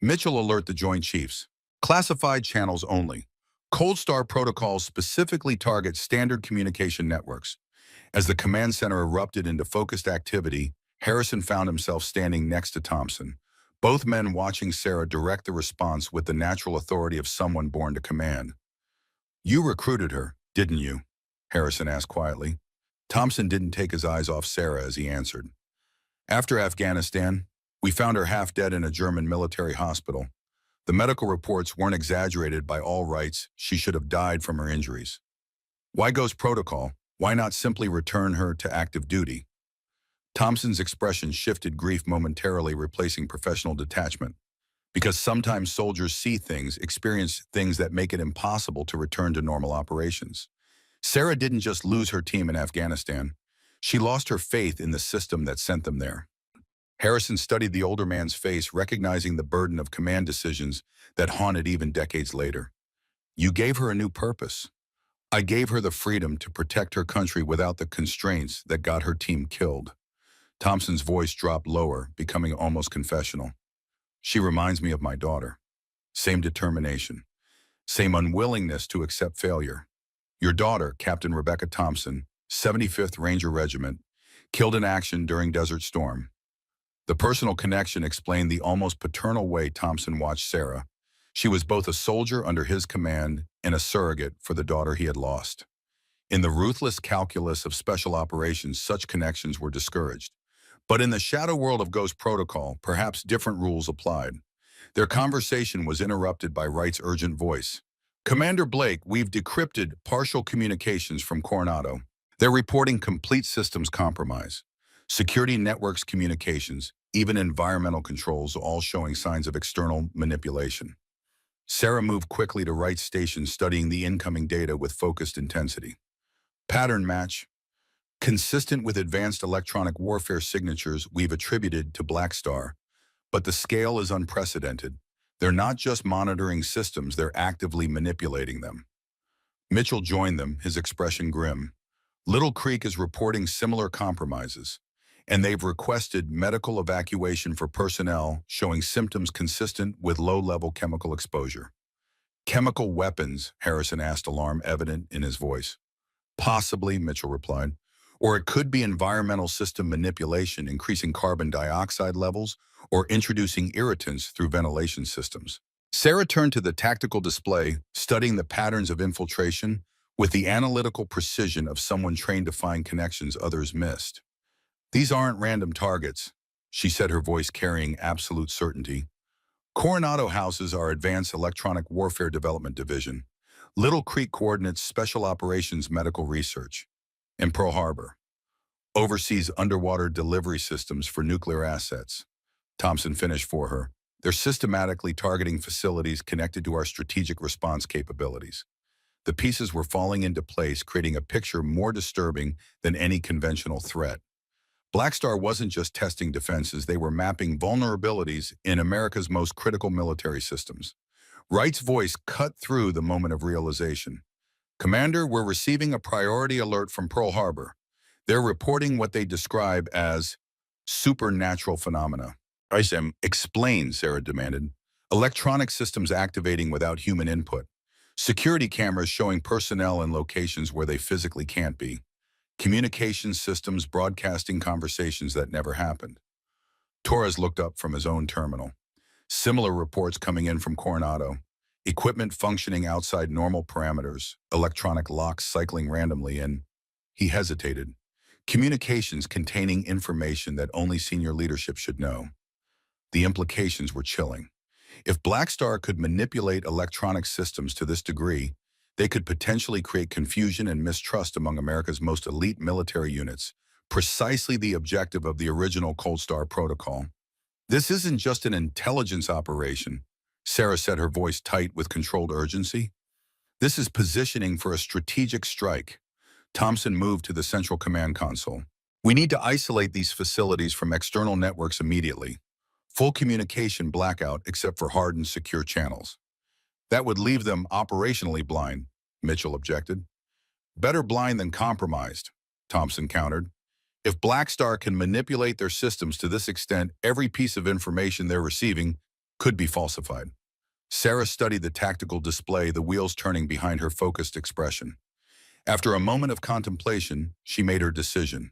Mitchell, alert the Joint Chiefs. Classified channels only. Cold Star protocols specifically target standard communication networks. As the command center erupted into focused activity, Harrison found himself standing next to Thompson, both men watching Sarah direct the response with the natural authority of someone born to command. You recruited her, didn't you? Harrison asked quietly. Thompson didn't take his eyes off Sarah as he answered. After Afghanistan, we found her half dead in a German military hospital. The medical reports weren't exaggerated by all rights. She should have died from her injuries. Why goes protocol? Why not simply return her to active duty? Thompson's expression shifted, grief momentarily replacing professional detachment. Because sometimes soldiers see things, experience things that make it impossible to return to normal operations. Sarah didn't just lose her team in Afghanistan. She lost her faith in the system that sent them there. Harrison studied the older man's face, recognizing the burden of command decisions that haunted even decades later. You gave her a new purpose. I gave her the freedom to protect her country without the constraints that got her team killed. Thompson's voice dropped lower, becoming almost confessional. She reminds me of my daughter. Same determination. Same unwillingness to accept failure. Your daughter, Captain Rebecca Thompson, 75th Ranger Regiment, killed in action during Desert Storm. The personal connection explained the almost paternal way Thompson watched Sarah, She was both a soldier under his command and a surrogate for the daughter he had lost. In the ruthless calculus of special operations, such connections were discouraged. But in the shadow world of Ghost Protocol, perhaps different rules applied. Their conversation was interrupted by Wright's urgent voice. "Commander Blake, we've decrypted partial communications from Coronado. They're reporting complete systems compromise. Security networks communications, even environmental controls, all showing signs of external manipulation." Sarah moved quickly to Wright's station, studying the incoming data with focused intensity. Pattern match, consistent with advanced electronic warfare signatures we've attributed to Black Star. But the scale is unprecedented. They're not just monitoring systems, they're actively manipulating them. Mitchell joined them, his expression grim. Little Creek is reporting similar compromises, and they've requested medical evacuation for personnel showing symptoms consistent with low-level chemical exposure. "Chemical weapons?" Harrison asked, alarm evident in his voice. "Possibly," Mitchell replied. "Or it could be environmental system manipulation, increasing carbon dioxide levels, or introducing irritants through ventilation systems." Sarah turned to the tactical display, studying the patterns of infiltration with the analytical precision of someone trained to find connections others missed. "These aren't random targets," she said, her voice carrying absolute certainty. "Coronado houses our Advanced Electronic Warfare Development Division. Little Creek coordinates Special Operations Medical Research. And Pearl Harbor oversees underwater delivery systems for nuclear assets." Thompson finished for her. "They're systematically targeting facilities connected to our strategic response capabilities." The pieces were falling into place, creating a picture more disturbing than any conventional threat. Black Star wasn't just testing defenses, they were mapping vulnerabilities in America's most critical military systems. Wright's voice cut through the moment of realization. "Commander, we're receiving a priority alert from Pearl Harbor. They're reporting what they describe as supernatural phenomena." "ISM, explain," Sarah demanded. "Electronic systems activating without human input. Security cameras showing personnel in locations where they physically can't be. Communications systems broadcasting conversations that never happened." Torres looked up from his own terminal. Similar reports coming in from Coronado. Equipment functioning outside normal parameters, electronic locks cycling randomly, and he hesitated. Communications containing information that only senior leadership should know. The implications were chilling. If Black Star could manipulate electronic systems to this degree, they could potentially create confusion and mistrust among America's most elite military units, precisely the objective of the original Cold Star Protocol. "This isn't just an intelligence operation," Sarah said, her voice tight with controlled urgency. "This is positioning for a strategic strike." Thompson moved to the Central Command console. "We need to isolate these facilities from external networks immediately. Full communication blackout except for hardened secure channels." "That would leave them operationally blind," Mitchell objected. "Better blind than compromised," Thompson countered. "If Black Star can manipulate their systems to this extent, every piece of information they're receiving could be falsified." Sarah studied the tactical display, the wheels turning behind her focused expression. After a moment of contemplation, she made her decision.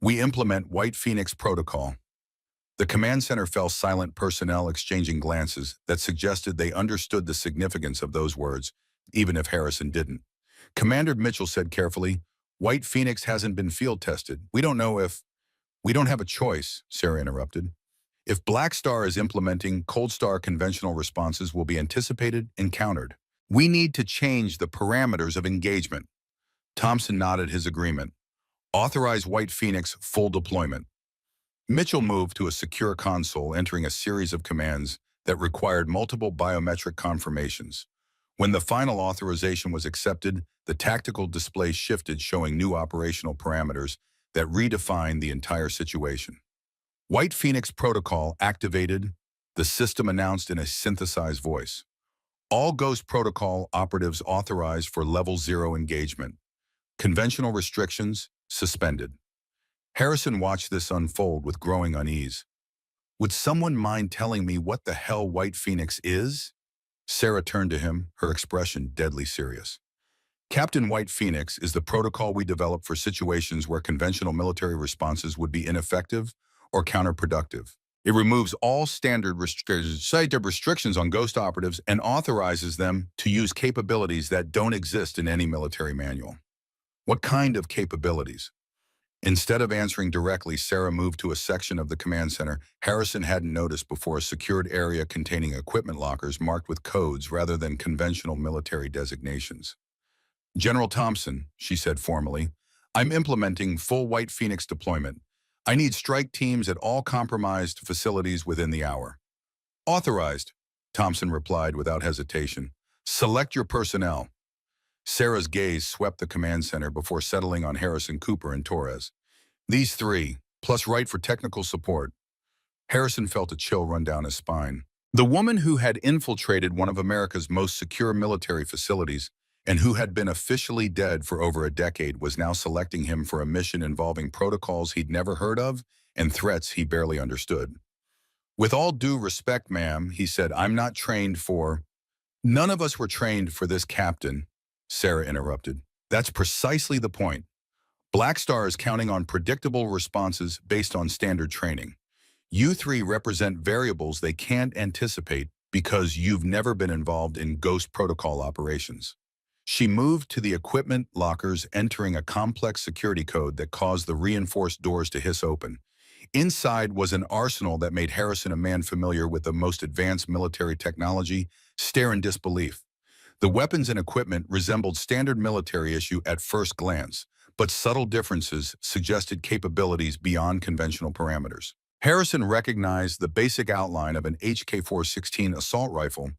"We implement White Phoenix Protocol." The command center fell silent, personnel exchanging glances that suggested they understood the significance of those words, even if Harrison didn't. Commander Mitchell said carefully, "White Phoenix hasn't been field tested. We don't know if—" "We don't have a choice," Sarah interrupted. "If Black Star is implementing Cold Star, conventional responses will be anticipated and countered. We need to change the parameters of engagement." Thompson nodded his agreement. "Authorize White Phoenix full deployment." Mitchell moved to a secure console, entering a series of commands that required multiple biometric confirmations. When the final authorization was accepted, the tactical display shifted, showing new operational parameters that redefined the entire situation. "White Phoenix Protocol activated," the system announced in a synthesized voice. "All Ghost Protocol operatives authorized for Level 0 engagement. Conventional restrictions suspended." Harrison watched this unfold with growing unease. "Would someone mind telling me what the hell White Phoenix is?" Sarah turned to him, her expression deadly serious. "Captain, White Phoenix is the protocol we developed for situations where conventional military responses would be ineffective or counterproductive. It removes all standard restrictions on ghost operatives and authorizes them to use capabilities that don't exist in any military manual. What kind of capabilities? Instead of answering directly, Sarah moved to a section of the command center Harrison hadn't noticed before, a secured area containing equipment lockers marked with codes rather than conventional military designations. General Thompson, she said formally, I'm implementing full White Phoenix deployment. I need strike teams at all compromised facilities within the hour. Authorized, Thompson replied without hesitation. Select your personnel. Sarah's gaze swept the command center before settling on Harrison, Cooper, and Torres. These three, plus Wright for technical support. Harrison felt a chill run down his spine. The woman who had infiltrated one of America's most secure military facilities and who had been officially dead for over a decade was now selecting him for a mission involving protocols he'd never heard of and threats he barely understood. With all due respect, ma'am, he said, I'm not trained for... None of us were trained for this, Captain, Sarah interrupted. That's precisely the point. Black Star is counting on predictable responses based on standard training. You three represent variables they can't anticipate because you've never been involved in Ghost Protocol operations. She moved to the equipment lockers, entering a complex security code that caused the reinforced doors to hiss open. Inside was an arsenal that made Harrison, a man familiar with the most advanced military technology, stare in disbelief. The weapons and equipment resembled standard military issue at first glance, but subtle differences suggested capabilities beyond conventional parameters. Harrison recognized the basic outline of an HK-416 assault rifle,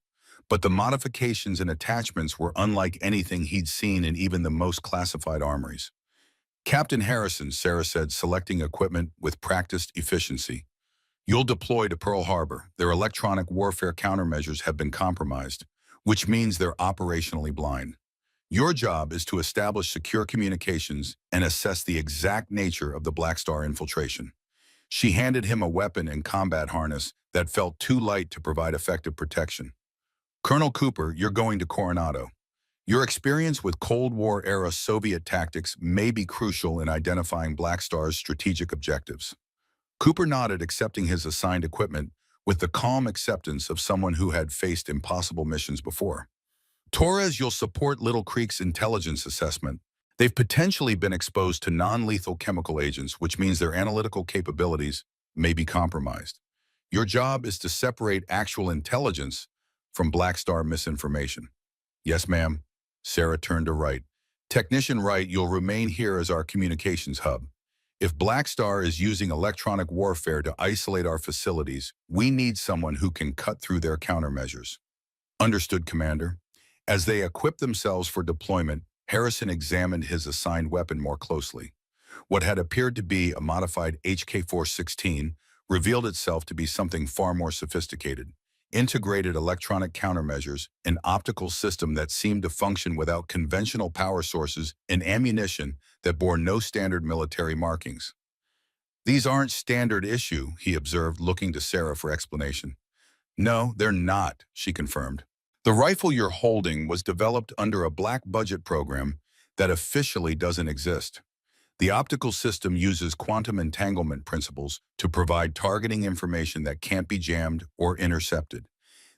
but the modifications and attachments were unlike anything he'd seen in even the most classified armories. Captain Harrison, Sarah said, selecting equipment with practiced efficiency. You'll deploy to Pearl Harbor. Their electronic warfare countermeasures have been compromised, which means they're operationally blind. Your job is to establish secure communications and assess the exact nature of the Black Star infiltration. She handed him a weapon and combat harness that felt too light to provide effective protection. Colonel Cooper, you're going to Coronado. Your experience with Cold War-era Soviet tactics may be crucial in identifying Black Star's strategic objectives. Cooper nodded, accepting his assigned equipment with the calm acceptance of someone who had faced impossible missions before. Torres, you'll support Little Creek's intelligence assessment. They've potentially been exposed to non-lethal chemical agents, which means their analytical capabilities may be compromised. Your job is to separate actual intelligence from Black Star misinformation. Yes, ma'am. Sarah turned to Wright. Technician Wright, you'll remain here as our communications hub. If Black Star is using electronic warfare to isolate our facilities, we need someone who can cut through their countermeasures. Understood, Commander. As they equipped themselves for deployment, Harrison examined his assigned weapon more closely. What had appeared to be a modified HK-416 revealed itself to be something far more sophisticated. Integrated electronic countermeasures, an optical system that seemed to function without conventional power sources, and ammunition that bore no standard military markings. These aren't standard issue, he observed, looking to Sarah for explanation. No, they're not, she confirmed. The rifle you're holding was developed under a black budget program that officially doesn't exist. The optical system uses quantum entanglement principles to provide targeting information that can't be jammed or intercepted.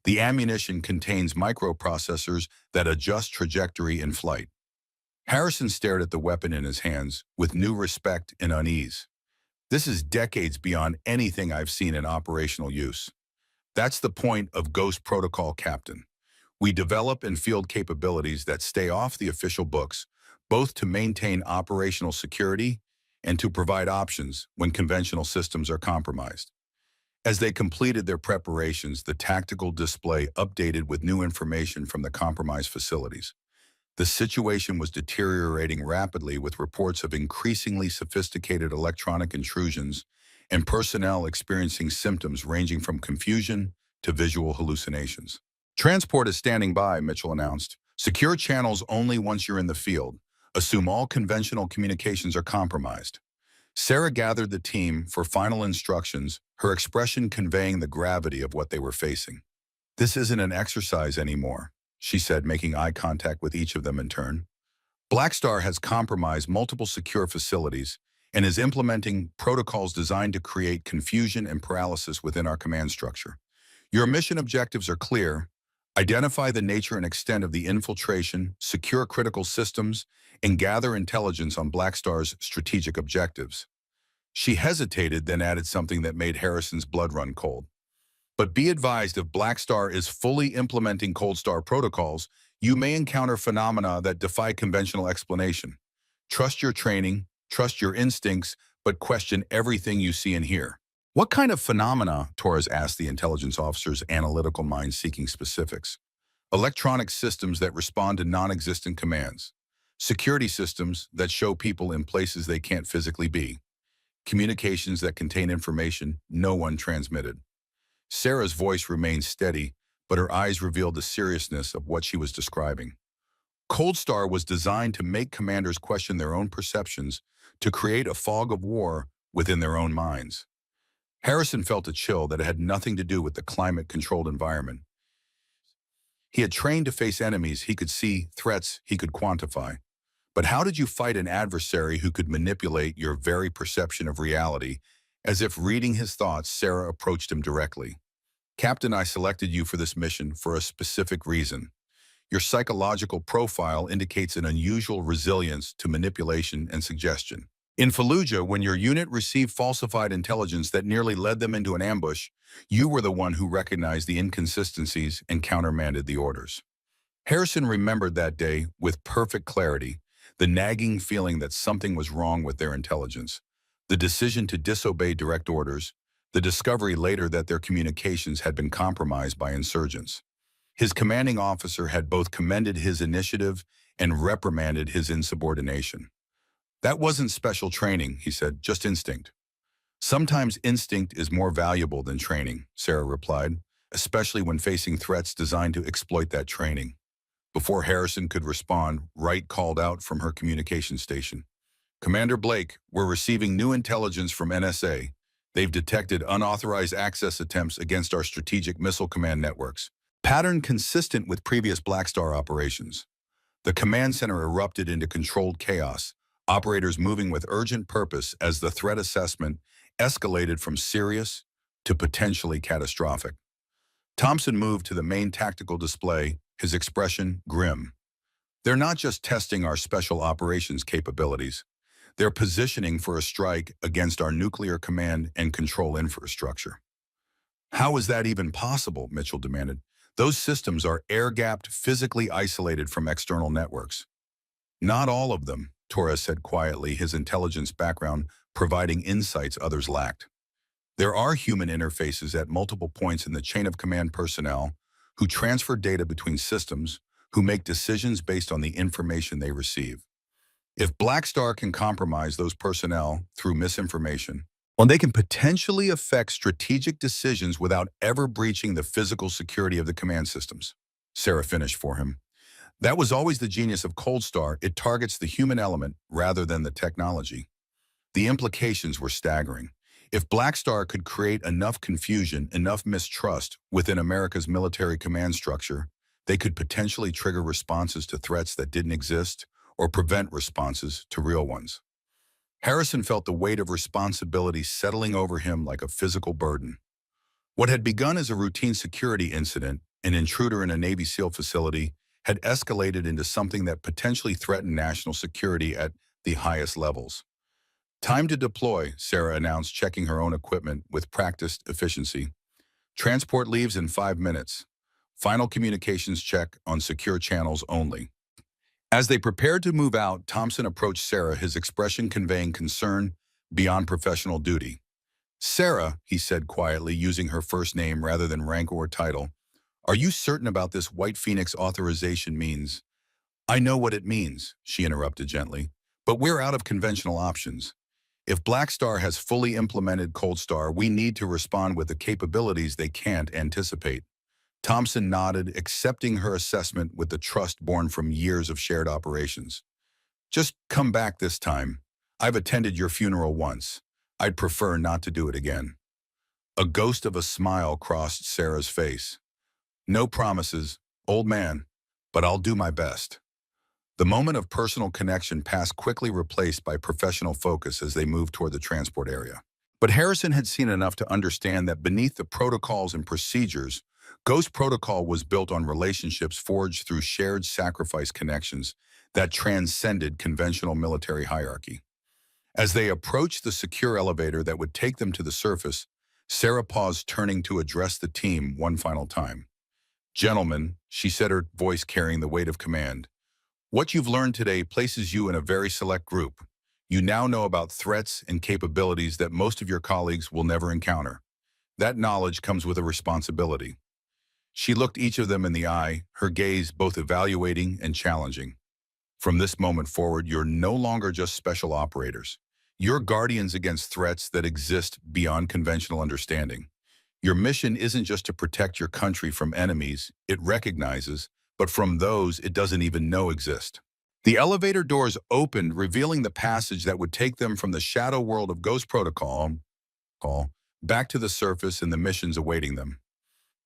The ammunition contains microprocessors that adjust trajectory in flight. Harrison stared at the weapon in his hands with new respect and unease. This is decades beyond anything I've seen in operational use. That's the point of Ghost Protocol, Captain. We develop and field capabilities that stay off the official books, both to maintain operational security and to provide options when conventional systems are compromised. As they completed their preparations, the tactical display updated with new information from the compromised facilities. The situation was deteriorating rapidly, with reports of increasingly sophisticated electronic intrusions and personnel experiencing symptoms ranging from confusion to visual hallucinations. Transport is standing by, Mitchell announced. Secure channels only once you're in the field. Assume all conventional communications are compromised. Sarah gathered the team for final instructions, her expression conveying the gravity of what they were facing. This isn't an exercise anymore, she said, making eye contact with each of them in turn. Black Star has compromised multiple secure facilities, and is implementing protocols designed to create confusion and paralysis within our command structure. Your mission objectives are clear. Identify the nature and extent of the infiltration, secure critical systems, and gather intelligence on Black Star's strategic objectives. She hesitated, then added something that made Harrison's blood run cold. But be advised, if Black Star is fully implementing Cold Star protocols, you may encounter phenomena that defy conventional explanation. Trust your training, trust your instincts, but question everything you see and hear. What kind of phenomena? Torres asked the intelligence officer's analytical mind, seeking specifics. Electronic systems that respond to non-existent commands. Security systems that show people in places they can't physically be. Communications that contain information no one transmitted. Sarah's voice remained steady, but her eyes revealed the seriousness of what she was describing. Cold Star was designed to make commanders question their own perceptions, to create a fog of war within their own minds. Harrison felt a chill that had nothing to do with the climate-controlled environment. He had trained to face enemies he could see, threats he could quantify. But how did you fight an adversary who could manipulate your very perception of reality? As if reading his thoughts, Sarah approached him directly. Captain, I selected you for this mission for a specific reason. Your psychological profile indicates an unusual resilience to manipulation and suggestion. In Fallujah, when your unit received falsified intelligence that nearly led them into an ambush, you were the one who recognized the inconsistencies and countermanded the orders. Harrison remembered that day with perfect clarity, the nagging feeling that something was wrong with their intelligence, the decision to disobey direct orders, the discovery later that their communications had been compromised by insurgents. His commanding officer had both commended his initiative and reprimanded his insubordination. That wasn't special training, he said, just instinct. Sometimes instinct is more valuable than training, Sarah replied, especially when facing threats designed to exploit that training. Before Harrison could respond, Wright called out from her communication station. Commander Blake, we're receiving new intelligence from NSA. They've detected unauthorized access attempts against our strategic missile command networks. Pattern consistent with previous Black Star operations. The command center erupted into controlled chaos, operators moving with urgent purpose as the threat assessment escalated from serious to potentially catastrophic. Thompson moved to the main tactical display, his expression grim. They're not just testing our special operations capabilities. They're positioning for a strike against our nuclear command and control infrastructure. How is that even possible? Mitchell demanded. Those systems are air-gapped, physically isolated from external networks. Not all of them, Torres said quietly, his intelligence background providing insights others lacked. There are human interfaces at multiple points in the chain of command personnel who transfer data between systems, who make decisions based on the information they receive. If Black Star can compromise those personnel through misinformation, well, they can potentially affect strategic decisions without ever breaching the physical security of the command systems. Sarah finished for him. That was always the genius of Cold Star. It targets the human element rather than the technology. The implications were staggering. If Black Star could create enough confusion, enough mistrust within America's military command structure, they could potentially trigger responses to threats that didn't exist or prevent responses to real ones. Harrison felt the weight of responsibility settling over him like a physical burden. What had begun as a routine security incident, an intruder in a Navy SEAL facility, had escalated into something that potentially threatened national security at the highest levels. Time to deploy, Sarah announced, checking her own equipment with practiced efficiency. Transport leaves in 5 minutes. Final communications check on secure channels only. As they prepared to move out, Thompson approached Sarah, his expression conveying concern beyond professional duty. Sarah, he said quietly, using her first name rather than rank or title, are you certain about this White Phoenix authorization means? I know what it means, she interrupted gently, but we're out of conventional options. If Black Star has fully implemented Cold Star, we need to respond with the capabilities they can't anticipate. Thompson nodded, accepting her assessment with the trust born from years of shared operations. Just come back this time. I've attended your funeral once. I'd prefer not to do it again. A ghost of a smile crossed Sarah's face. No promises, old man, but I'll do my best. The moment of personal connection passed, quickly replaced by professional focus as they moved toward the transport area. But Harrison had seen enough to understand that beneath the protocols and procedures, Ghost Protocol was built on relationships forged through shared sacrifice connections that transcended conventional military hierarchy. As they approached the secure elevator that would take them to the surface, Sarah paused, turning to address the team one final time. "Gentlemen," she said, her voice carrying the weight of command, "what you've learned today places you in a very select group. You now know about threats and capabilities that most of your colleagues will never encounter. That knowledge comes with a responsibility." She looked each of them in the eye, her gaze both evaluating and challenging. "From this moment forward, you're no longer just special operators. You're guardians against threats that exist beyond conventional understanding. Your mission isn't just to protect your country from enemies it recognizes, but from those it doesn't even know exist." The elevator doors opened, revealing the passage that would take them from the shadow world of Ghost Protocol back to the surface and the missions awaiting them.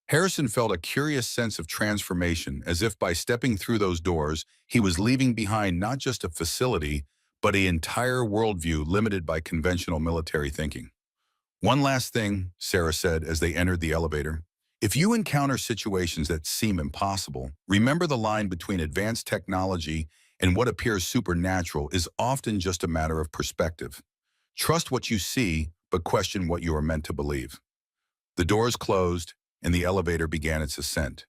Harrison felt a curious sense of transformation, as if by stepping through those doors, he was leaving behind not just a facility, but an entire worldview limited by conventional military thinking. "One last thing," Sarah said as they entered the elevator. "If you encounter situations that seem impossible, remember the line between advanced technology and what appears supernatural is often just a matter of perspective. Trust what you see, but question what you are meant to believe." The doors closed, and the elevator began its ascent.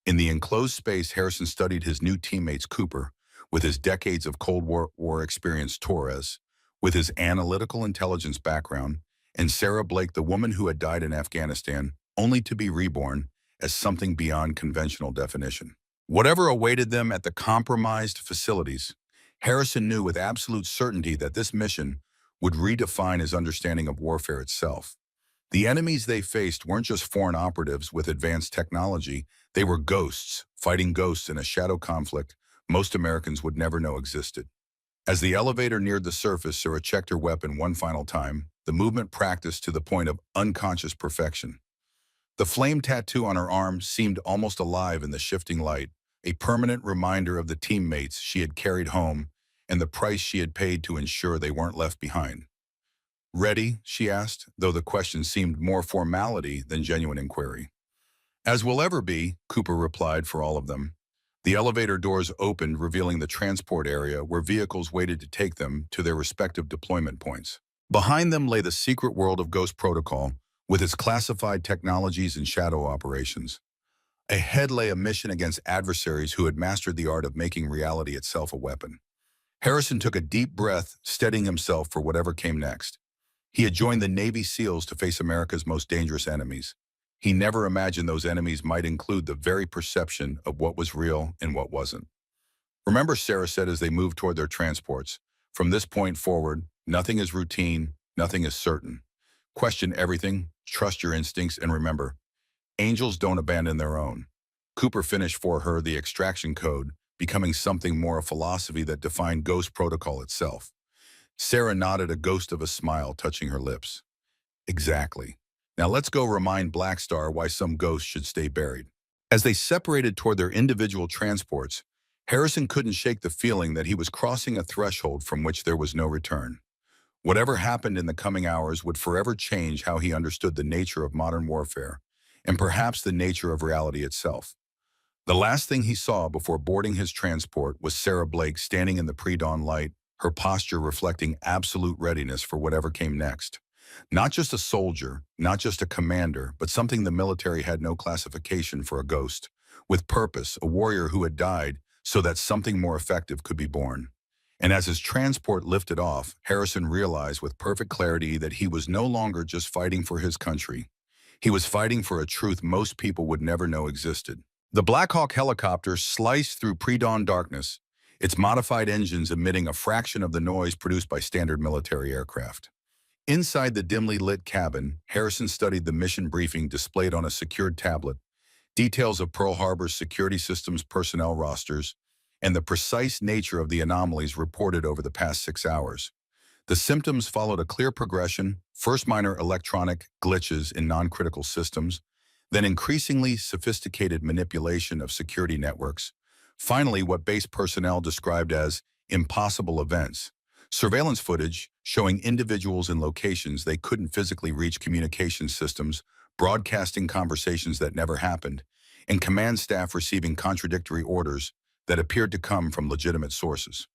In the enclosed space, Harrison studied his new teammates: Cooper, with his decades of Cold War experience; Torres, with his analytical intelligence background; and Sarah Blake, the woman who had died in Afghanistan, only to be reborn as something beyond conventional definition. Whatever awaited them at the compromised facilities, Harrison knew with absolute certainty that this mission would redefine his understanding of warfare itself. The enemies they faced weren't just foreign operatives with advanced technology, they were ghosts, fighting ghosts in a shadow conflict most Americans would never know existed. As the elevator neared the surface, Sarah checked her weapon one final time, the movement practiced to the point of unconscious perfection. The flame tattoo on her arm seemed almost alive in the shifting light, a permanent reminder of the teammates she had carried home and the price she had paid to ensure they weren't left behind. "Ready?" she asked, though the question seemed more formality than genuine inquiry. "As we'll ever be," Cooper replied for all of them. The elevator doors opened, revealing the transport area where vehicles waited to take them to their respective deployment points. Behind them lay the secret world of Ghost Protocol, with its classified technologies and shadow operations. Ahead lay a mission against adversaries who had mastered the art of making reality itself a weapon. Harrison took a deep breath, steadying himself for whatever came next. He had joined the Navy SEALs to face America's most dangerous enemies. He never imagined those enemies might include the very perception of what was real and what wasn't. "Remember," Sarah said as they moved toward their transports, "from this point forward, nothing is routine, nothing is certain. Question everything, trust your instincts, and remember, angels don't abandon their own." Cooper finished for her the extraction code, becoming something more a philosophy that defined Ghost Protocol itself. Sarah nodded, a ghost of a smile touching her lips. "Exactly. Now let's go remind Black Star why some ghosts should stay buried." As they separated toward their individual transports, Harrison couldn't shake the feeling that he was crossing a threshold from which there was no return. Whatever happened in the coming hours would forever change how he understood the nature of modern warfare, and perhaps the nature of reality itself. The last thing he saw before boarding his transport was Sarah Blake standing in the pre-dawn light, her posture reflecting absolute readiness for whatever came next. Not just a soldier, not just a commander, but something the military had no classification for: a ghost, with purpose, a warrior who had died so that something more effective could be born. And as his transport lifted off, Harrison realized with perfect clarity that he was no longer just fighting for his country. He was fighting for a truth most people would never know existed. The Black Hawk helicopter sliced through pre-dawn darkness, its modified engines emitting a fraction of the noise produced by standard military aircraft. Inside the dimly lit cabin, Harrison studied the mission briefing displayed on a secured tablet, details of Pearl Harbor's security systems personnel rosters, and the precise nature of the anomalies reported over the past 6 hours. The symptoms followed a clear progression: first minor electronic glitches in non-critical systems, then increasingly sophisticated manipulation of security networks, Finally, what base personnel described as impossible events. Surveillance footage showing individuals in locations they couldn't physically reach, communication systems, broadcasting conversations that never happened, and command staff receiving contradictory orders that appeared to come from legitimate sources.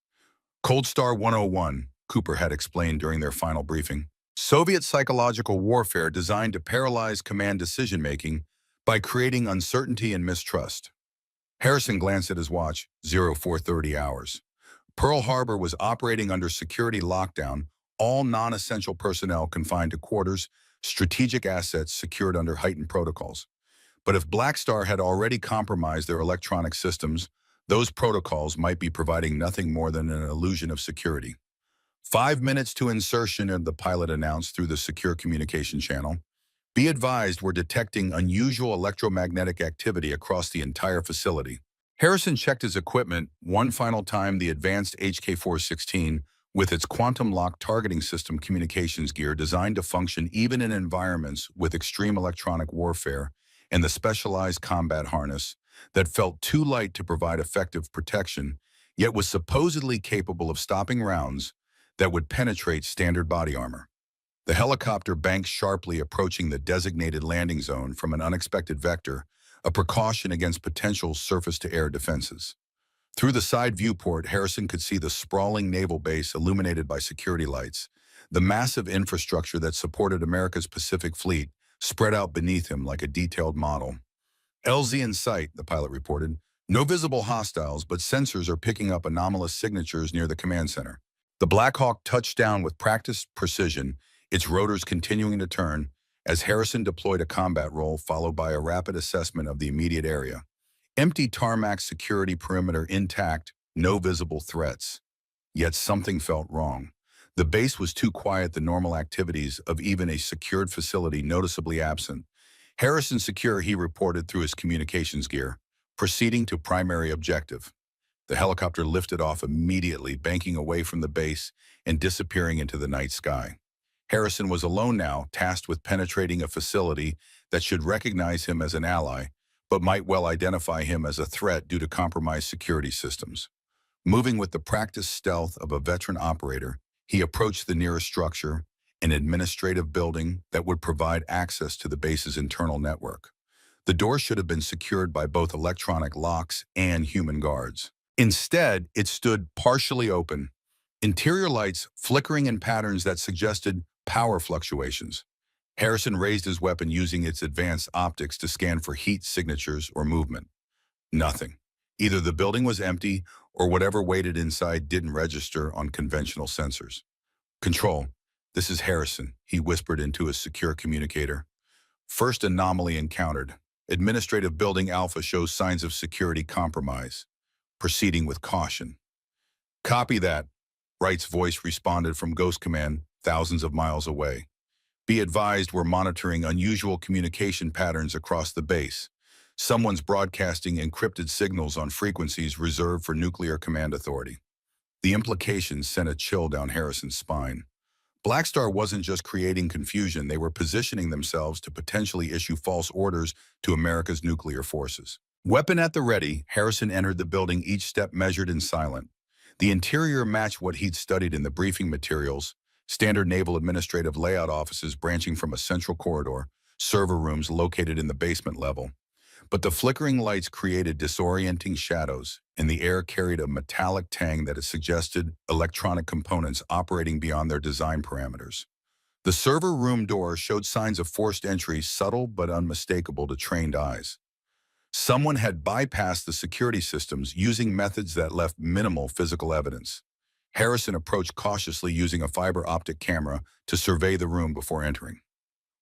Cold Star 101, Cooper had explained during their final briefing. Soviet psychological warfare designed to paralyze command decision-making by creating uncertainty and mistrust. Harrison glanced at his watch, 0430 hours. Pearl Harbor was operating under security lockdown, all non-essential personnel confined to quarters, strategic assets secured under heightened protocols. But if Black Star had already compromised their electronic systems, those protocols might be providing nothing more than an illusion of security. 5 minutes to insertion, the pilot announced through the secure communication channel. Be advised, we're detecting unusual electromagnetic activity across the entire facility. Harrison checked his equipment one final time. The advanced HK-416, with its quantum lock targeting system communications gear designed to function even in environments with extreme electronic warfare, and the specialized combat harness that felt too light to provide effective protection, yet was supposedly capable of stopping rounds that would penetrate standard body armor. The helicopter banked sharply, approaching the designated landing zone from an unexpected vector, a precaution against potential surface-to-air defenses. Through the side viewport, Harrison could see the sprawling naval base illuminated by security lights, the massive infrastructure that supported America's Pacific Fleet spread out beneath him like a detailed model. LZ in sight, the pilot reported. No visible hostiles, but sensors are picking up anomalous signatures near the command center. The Black Hawk touched down with practiced precision, its rotors continuing to turn, as Harrison deployed a combat roll followed by a rapid assessment of the immediate area. Empty tarmac, security perimeter intact, no visible threats. Yet something felt wrong. The base was too quiet, the normal activities of even a secured facility noticeably absent. Harrison secure, he reported through his communications gear, proceeding to primary objective. The helicopter lifted off immediately, banking away from the base and disappearing into the night sky. Harrison was alone now, tasked with penetrating a facility that should recognize him as an ally, but might well identify him as a threat due to compromised security systems. Moving with the practiced stealth of a veteran operator, he approached the nearest structure, an administrative building that would provide access to the base's internal network. The door should have been secured by both electronic locks and human guards. Instead, it stood partially open, interior lights flickering in patterns that suggested power fluctuations. Harrison raised his weapon using its advanced optics to scan for heat signatures or movement. Nothing. Either the building was empty or whatever waited inside didn't register on conventional sensors. Control, this is Harrison, he whispered into his secure communicator. First anomaly encountered. Administrative building Alpha shows signs of security compromise. Proceeding with caution. Copy that, Wright's voice responded from Ghost Command, thousands of miles away. Be advised, we're monitoring unusual communication patterns across the base. Someone's broadcasting encrypted signals on frequencies reserved for nuclear command authority. The implications sent a chill down Harrison's spine. Black Star wasn't just creating confusion, they were positioning themselves to potentially issue false orders to America's nuclear forces. Weapon at the ready, Harrison entered the building, each step measured and silent. The interior matched what he'd studied in the briefing materials, standard naval administrative layout, offices branching from a central corridor, server rooms located in the basement level. But the flickering lights created disorienting shadows, and the air carried a metallic tang that suggested electronic components operating beyond their design parameters. The server room door showed signs of forced entry, subtle but unmistakable to trained eyes. Someone had bypassed the security systems using methods that left minimal physical evidence. Harrison approached cautiously, using a fiber optic camera to survey the room before entering.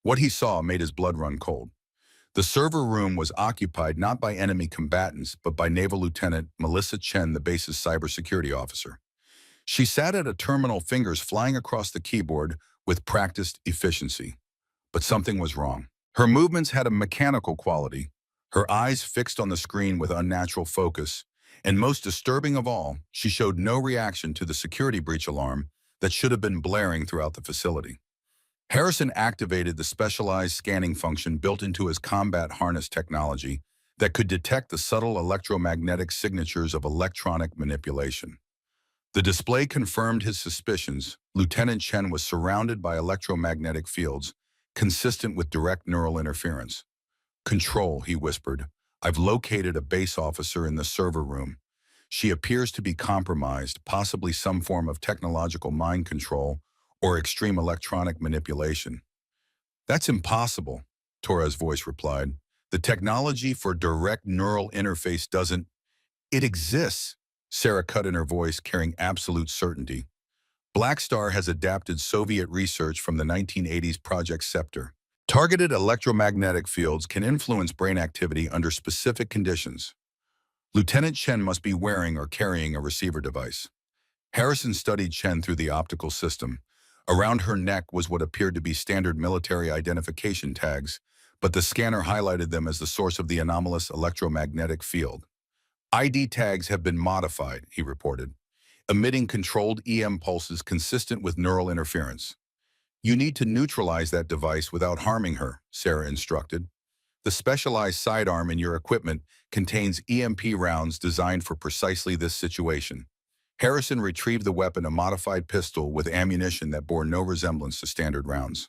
What he saw made his blood run cold. The server room was occupied not by enemy combatants, but by Naval Lieutenant Melissa Chen, the base's cybersecurity officer. She sat at a terminal, fingers flying across the keyboard with practiced efficiency. But something was wrong. Her movements had a mechanical quality, her eyes fixed on the screen with unnatural focus, and most disturbing of all, she showed no reaction to the security breach alarm that should have been blaring throughout the facility. Harrison activated the specialized scanning function built into his combat harness technology, that could detect the subtle electromagnetic signatures of electronic manipulation. The display confirmed his suspicions. Lieutenant Chen was surrounded by electromagnetic fields, consistent with direct neural interference. "Control," he whispered. "I've located a base officer in the server room. She appears to be compromised, possibly some form of technological mind control or extreme electronic manipulation." "That's impossible," Torres' voice replied. "The technology for direct neural interface doesn't—" "It exists," Sarah cut in her voice, carrying absolute certainty. "Blackstar has adapted Soviet research from the 1980s Project Scepter. Targeted electromagnetic fields can influence brain activity under specific conditions. Lieutenant Chen must be wearing or carrying a receiver device." Harrison studied Chen through the optical system. Around her neck was what appeared to be standard military identification tags, but the scanner highlighted them as the source of the anomalous electromagnetic field. "ID tags have been modified," he reported, emitting controlled EM pulses consistent with neural interference. "You need to neutralize that device without harming her," Sarah instructed. "The specialized sidearm in your equipment contains EMP rounds designed for precisely this situation." Harrison retrieved the weapon, a modified pistol with ammunition that bore no resemblance to standard rounds.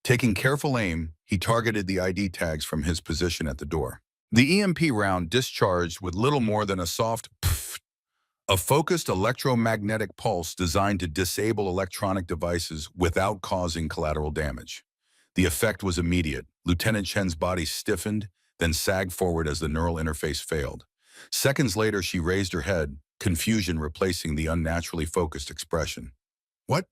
Taking careful aim, he targeted the ID tags from his position at the door. The EMP round discharged with little more than a soft pfft, a focused electromagnetic pulse designed to disable electronic devices without causing collateral damage. The effect was immediate. Lieutenant Chen's body stiffened, then sagged forward as the neural interface failed. Seconds later, she raised her head, confusion replacing the unnaturally focused expression. "What?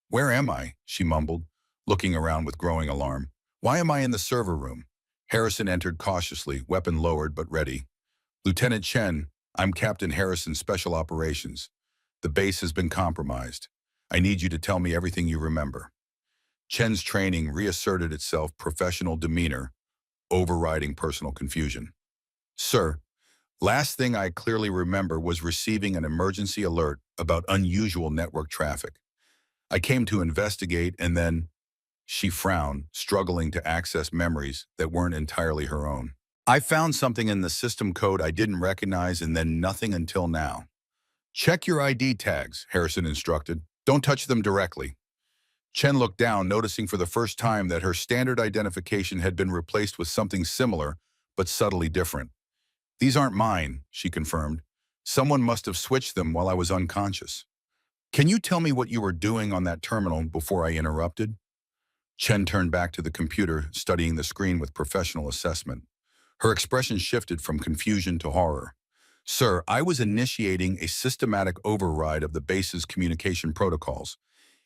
Where am I?" she mumbled, looking around with growing alarm. "Why am I in the server room?" Harrison entered cautiously, weapon lowered but ready. "Lieutenant Chen, I'm Captain Harrison, Special Operations. The base has been compromised. I need you to tell me everything you remember." Chen's training reasserted itself, professional demeanor, overriding personal confusion. "Sir, last thing I clearly remember was receiving an emergency alert about unusual network traffic. I came to investigate and then—" She frowned, struggling to access memories that weren't entirely her own. "I found something in the system code I didn't recognize and then nothing until now." "Check your ID tags," Harrison instructed. "Don't touch them directly." Chen looked down, noticing for the first time that her standard identification had been replaced with something similar, but subtly different. "These aren't mine," she confirmed. "Someone must have switched them while I was unconscious." "Can you tell me what you were doing on that terminal before I interrupted?" Chen turned back to the computer, studying the screen with professional assessment. Her expression shifted from confusion to horror. "Sir, I was initiating a systematic override of the base's communication protocols.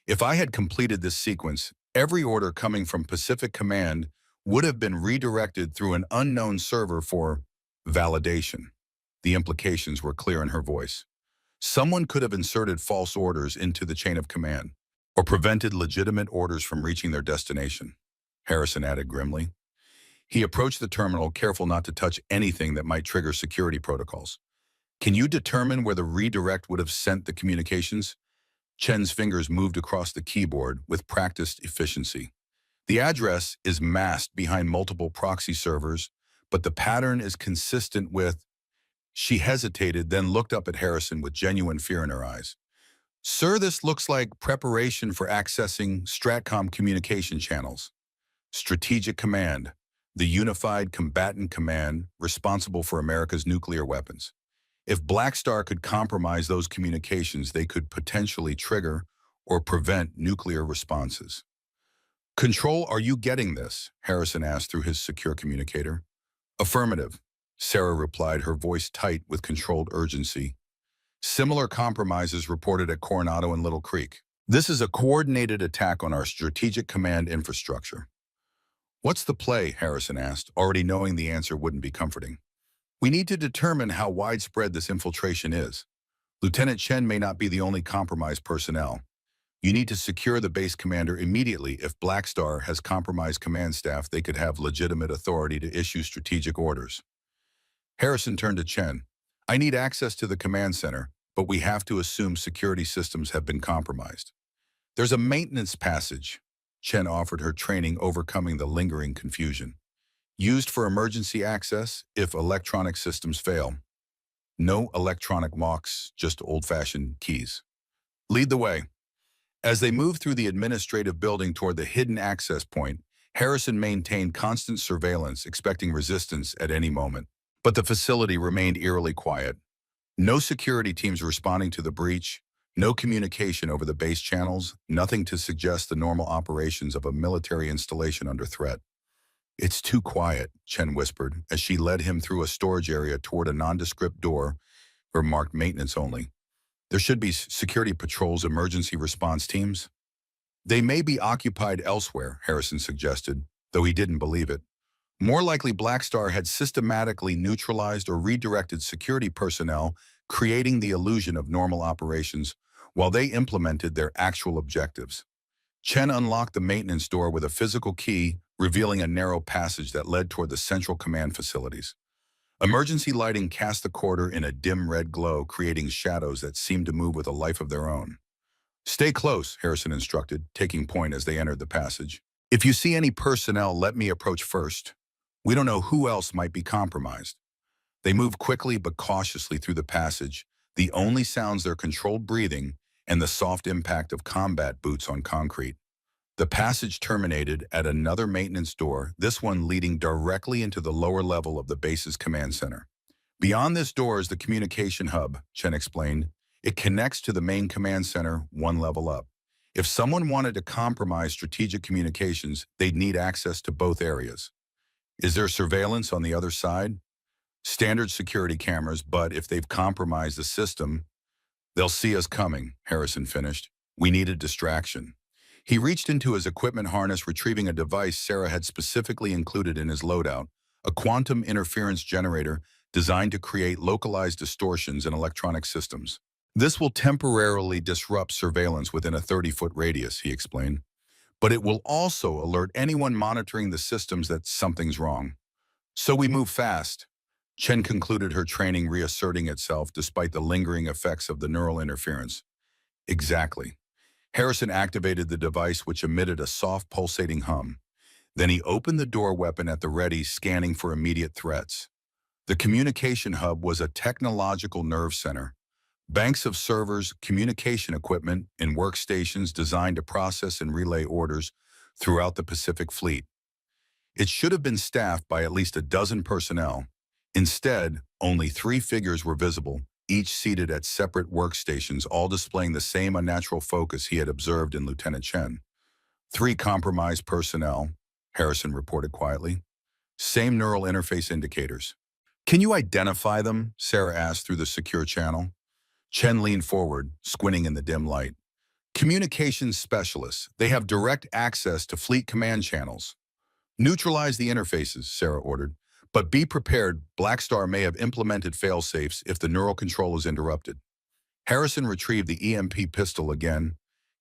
If I had completed this sequence, every order coming from Pacific Command would have been redirected through an unknown server for validation." The implications were clear in her voice. "Someone could have inserted false orders into the chain of command, or prevented legitimate orders from reaching their destination," Harrison added grimly. He approached the terminal, careful not to touch anything that might trigger security protocols. "Can you determine where the redirect would have sent the communications?" Chen's fingers moved across the keyboard with practiced efficiency. "The address is masked behind multiple proxy servers, but the pattern is consistent with—" She hesitated, then looked up at Harrison with genuine fear in her eyes. "Sir, this looks like preparation for accessing Stratcom communication channels. Strategic Command, the unified combatant command responsible for America's nuclear weapons. If Blackstar could compromise those communications, they could potentially trigger or prevent nuclear responses." "Control, are you getting this?" Harrison asked through his secure communicator. "Affirmative," Sarah replied, her voice tight with controlled urgency. "Similar compromises reported at Coronado and Little Creek. This is a coordinated attack on our strategic command infrastructure." "What's the play?" Harrison asked, already knowing the answer wouldn't be comforting. "We need to determine how widespread this infiltration is. Lieutenant Chen may not be the only compromised personnel. You need to secure the base commander immediately. If Blackstar has compromised command staff, they could have legitimate authority to issue strategic orders." Harrison turned to Chen. "I need access to the command center, but we have to assume security systems have been compromised." "There's a maintenance passage." Chen offered her training, overcoming the lingering confusion. Used for emergency access if electronic systems fail. No electronic locks, just old-fashioned keys. Lead the way. As they moved through the administrative building toward the hidden access point, Harrison maintained constant surveillance, expecting resistance at any moment. But the facility remained eerily quiet. No security teams responding to the breach, no communication over the base channels, nothing to suggest the normal operations of a military installation under threat. "It's too quiet," Chen whispered as she led him through a storage area toward a nondescript door marked maintenance only. "There should be security patrols, emergency response teams." "They may be occupied elsewhere," Harrison suggested, though he didn't believe it. More likely, Blackstar had systematically neutralized or redirected security personnel, creating the illusion of normal operations while they implemented their actual objectives. Chen unlocked the maintenance door with a physical key, revealing a narrow passage that led toward the central command facilities. Emergency lighting cast the corridor in a dim red glow, creating shadows that seemed to move with a life of their own. "Stay close," Harrison instructed, taking point as they entered the passage. "If you see any personnel, let me approach first. We don't know who else might be compromised." They moved quickly but cautiously through the passage, the only sounds their controlled breathing and the soft impact of combat boots on concrete. The passage terminated at another maintenance door, this one leading directly into the lower level of the base's command center. "Beyond this door is the communication hub," Chen explained. "It connects to the main command center one level up. If someone wanted to compromise strategic communications, they'd need access to both areas." "Is there surveillance on the other side?" "Standard security cameras, but if they've compromised the system, they'll see us coming," Harrison finished. "We need a distraction." He reached into his equipment harness, retrieving a device Sarah had specifically included in his loadout, a quantum interference generator designed to create localized distortions in electronic systems. "This will temporarily disrupt surveillance within a 30-foot radius," he explained. "But it will also alert anyone monitoring the systems that something's wrong. So we move fast." Chen concluded, her training reasserting itself despite the lingering effects of the neural interference. "Exactly." Harrison activated the device, which emitted a soft pulsating hum. Then he opened the door, weapon at the ready, scanning for immediate threats. The communication hub was a technological nerve center. Banks of servers, communication equipment, and workstations designed to process and relay orders throughout the Pacific Fleet. It should have been staffed by at least a dozen personnel. Instead, only 3 figures were visible, each seated at separate workstations, all displaying the same unnatural focus he had observed in Lieutenant Chen. 3 compromised personnel, Harrison reported quietly. "Same neural interface indicators." "Can you identify them?" Sarah asked through the secure channel. Chen leaned forward, squinting in the dim light. "Communications specialists. They have direct access to fleet command channels." "Neutralize the interfaces," Sarah ordered. "But be prepared, Blackstar may have implemented fail-safes if the neural control is interrupted." Harrison retrieved the EMP pistol again,